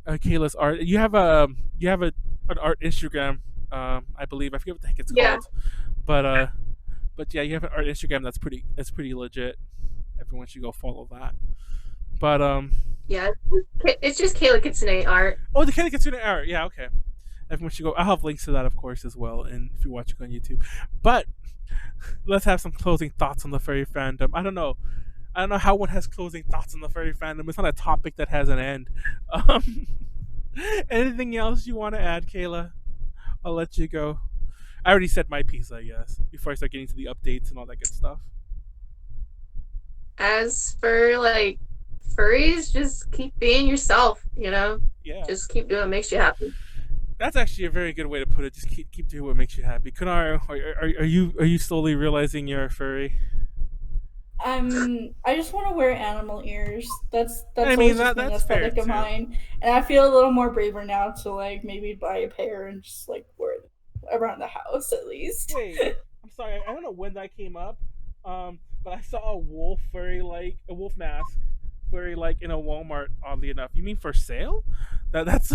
Kayla's art. You have an art Instagram, I believe. I forget what the heck it's Yeah. called, but yeah, you have an art Instagram that's pretty legit. Everyone should go follow that. But Yeah, it's just Kayla Kitsune art. oh, the Kayla Kitsune art. Yeah, okay. Everyone should go. I'll have links to that, of course, as well. And if you're watching on YouTube, but let's have some closing thoughts on the furry fandom. I don't know. I don't know how one has closing thoughts on the furry fandom. It's not a topic that has an end. Um, anything else you want to add, Kayla? I'll let you go. I already said my piece, I guess, before I start getting to the updates and all that good stuff. As for like furries, just keep being yourself, Yeah. Just keep doing what makes you happy. That's actually a very good way to put it. Just keep doing what makes you happy. Konaru, are you slowly realizing you're a furry? I just want to wear animal ears. That's I always mean, just been an that's fair aesthetic of too. mine, and I feel a little more braver now to like maybe buy a pair and just like wear them around the house at least. Wait, I'm sorry. I don't know when that came up, but I saw a wolf a wolf mask, furry like in a Walmart. Oddly enough, you mean for sale? That's.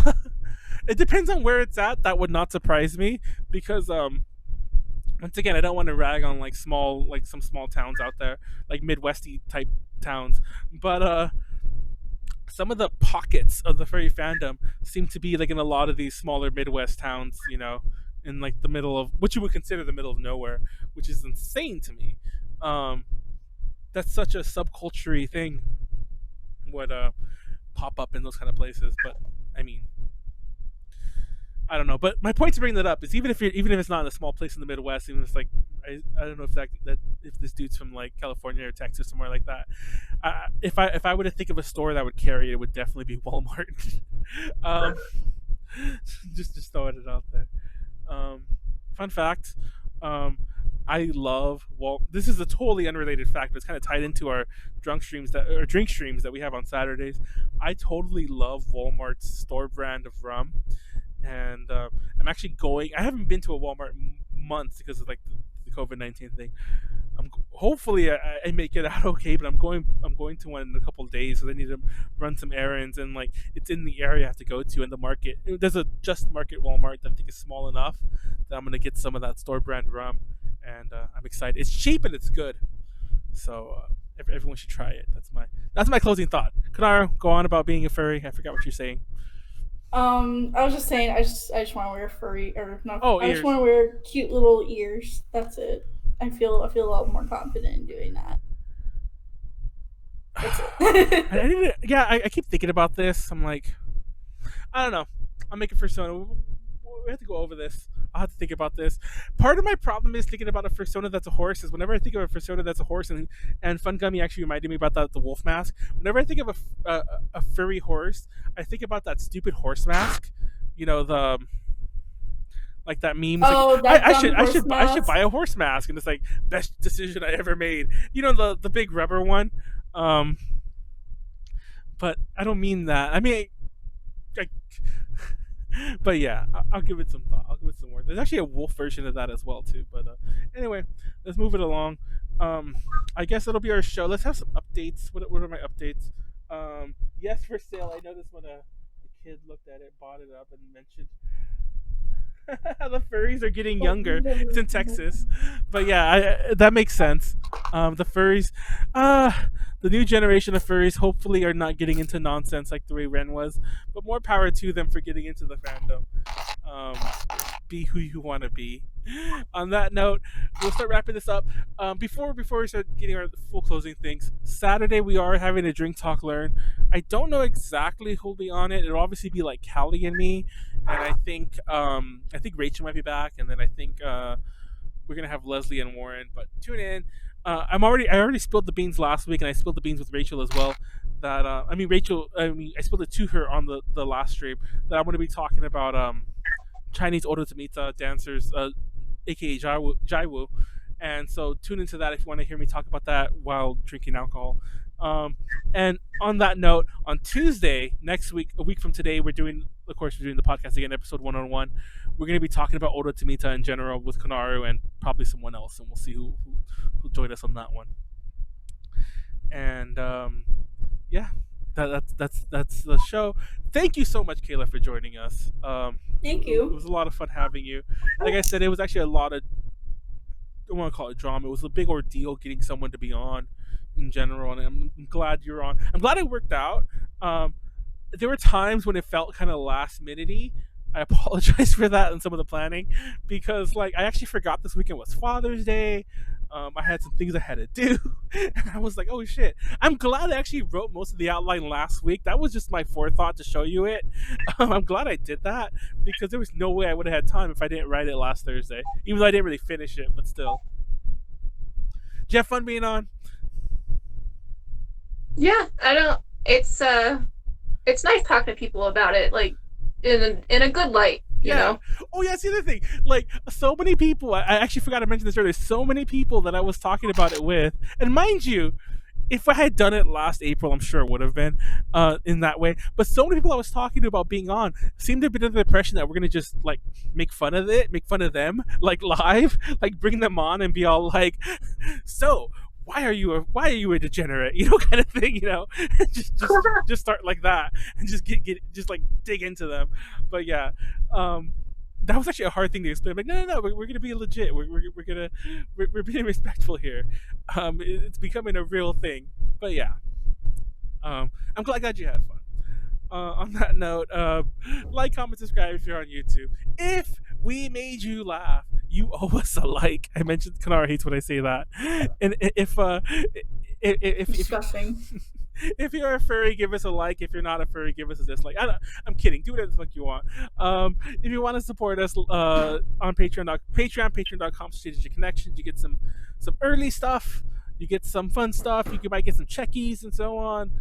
It depends on where it's at. That would not surprise me because once again, I don't want to rag on some small towns out there, like Midwesty type towns, but some of the pockets of the furry fandom seem to be like in a lot of these smaller Midwest towns, in like the middle of what you would consider the middle of nowhere, which is insane to me. Um, that's such a subculture thing would pop up in those kind of places, but I mean, I don't know. But my point to bring that up is even if it's not in a small place in the Midwest, even if it's like I don't know if that if this dude's from like California or Texas somewhere like that. If I were to think of a store that would carry it, it would definitely be Walmart. um, just throwing it out there. Fun fact. I love This is a totally unrelated fact, but it's kind of tied into our drink streams that we have on Saturdays. I totally love Walmart's store brand of rum, and I'm actually going. I haven't been to a Walmart months because of like the COVID-19 thing. Hopefully I make it out okay, but I'm going to one in a couple of days, so I need to run some errands, and like it's in the area I have to go to in the market. There's a Just Market Walmart that I think is small enough that I'm gonna get some of that store brand rum, and I'm excited. It's cheap and it's good, so everyone should try it. That's my closing thought. Konaru, go on about being a furry. I forgot what you're saying. I was just saying, I just want to wear furry or not. Oh, I ears. just want to wear cute little ears. That's it. I feel a lot more confident in doing that. That's it. I keep thinking about this. I'm like, I don't know. I'm making Fursona. We have to go over this. I'll have to think about this. Part of my problem is thinking about a Fursona that's a horse. Is whenever I think of a Fursona that's a horse, and Fun Gummy actually reminded me about that the wolf mask. Whenever I think of a furry horse, I think about that stupid horse mask. The like that meme. Oh, like, that I should buy a horse mask, and it's like best decision I ever made. The big rubber one. But I don't mean that. I mean, but yeah, I'll give it some thought. I'll give it some work. There's actually a wolf version of that as well too. But anyway, let's move it along. I guess it'll be our show. Let's have some updates. What are my updates? Yes, for sale. I noticed when a kid looked at it, bought it up, and mentioned the furries are getting younger. It's in Texas, but yeah, that makes sense. The furries, the new generation of furries, hopefully are not getting into nonsense like the way Ren was. But more power to them for getting into the fandom. be who you want to be. On that note, we'll start wrapping this up. Before we start getting our full closing things, Saturday we are having a drink talk learn. I don't know exactly who'll be on it. It'll obviously be like Callie and me, and I think Rachel might be back, and then I think we're gonna have Leslie and Warren. But tune in. I already spilled the beans last week, and I spilled the beans with Rachel as well. That I spilled it to her on the last stream that I'm going to be talking about Chinese ototomita dancers, aka Jaiwu, and so tune into that if you want to hear me talk about that while drinking alcohol. And on that note, on Tuesday next week, a week from today, we're doing the podcast again, episode 101. We're going to be talking about ototomita in general with Konaru and probably someone else, and we'll see who joined us on that one. And yeah, that's the show. Thank you so much, Kayla, for joining us. Thank you. It was a lot of fun having you. Like I said, it was actually a lot of, I don't want to call it drama. It was a big ordeal getting someone to be on in general, and I'm glad you're on. I'm glad it worked out. There were times when it felt kind of last minute-y. I apologize for that and some of the planning, because like I actually forgot this weekend was Father's Day. I had some things I had to do, and I was like, oh shit. I'm glad I actually wrote most of the outline last week. That was just my forethought to show you it. I'm glad I did that, because there was no way I would have had time if I didn't write it last Thursday, even though I didn't really finish it, but still. Did you have fun being on? Yeah, it's nice talking to people about it, like in a good light, you know. Oh yeah, that's the other thing. Like, so many people, I actually forgot to mention this earlier, so many people that I was talking about it with, and mind you, if I had done it last April, I'm sure it would have been in that way. But so many people I was talking to about being on seemed to be under the impression that we're gonna just like make fun of it, make fun of them, like live, like bring them on and be all like, so why are you a degenerate, you know, kind of thing, you know. just start like that and just get just like dig into them. But yeah, that was actually a hard thing to explain. Like, no, we're gonna be legit. We're being respectful here. It's becoming a real thing. But yeah, I'm glad you had fun. On that note, like, comment, subscribe if you're on YouTube. If we made you laugh, you owe us a like. I mentioned Konaru hates when I say that. And if Disgusting. if you're a furry, give us a like. If you're not a furry, give us a dislike. I'm kidding. Do whatever the fuck you want. If you want to support us on patreon.com/strategic connections, you get some early stuff. You get some fun stuff. Might get some checkies and so on.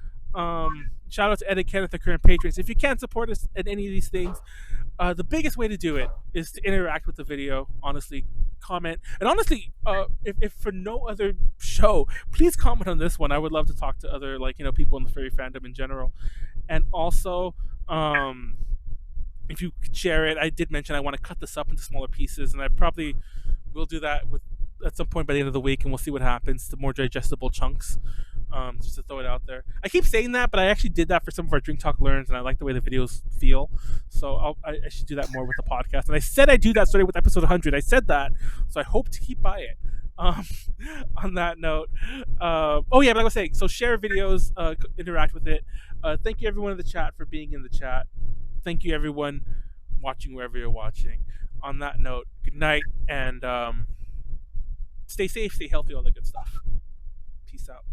Shout out to Ed and Kenneth, the current patrons. If you can't support us at any of these things, the biggest way to do it is to interact with the video. Honestly, comment, and honestly, if for no other show, please comment on this one. I would love to talk to other, like, you know, people in the furry fandom in general. And also, if you could share it. I did mention I want to cut this up into smaller pieces, and I probably will do that at some point by the end of the week, and we'll see what happens to more digestible chunks. Just to throw it out there. I keep saying that, but I actually did that for some of our Drink Talk Learns, and I like the way the videos feel. So I should do that more with the podcast. And I said I'd do that starting with episode 100. I said that, so I hope to keep by it. On that note, oh yeah, but like I was saying, so share videos, interact with it. Thank you everyone in the chat for being in the chat. Thank you everyone watching wherever you're watching. On that note, good night, and stay safe, stay healthy, all that good stuff. Peace out.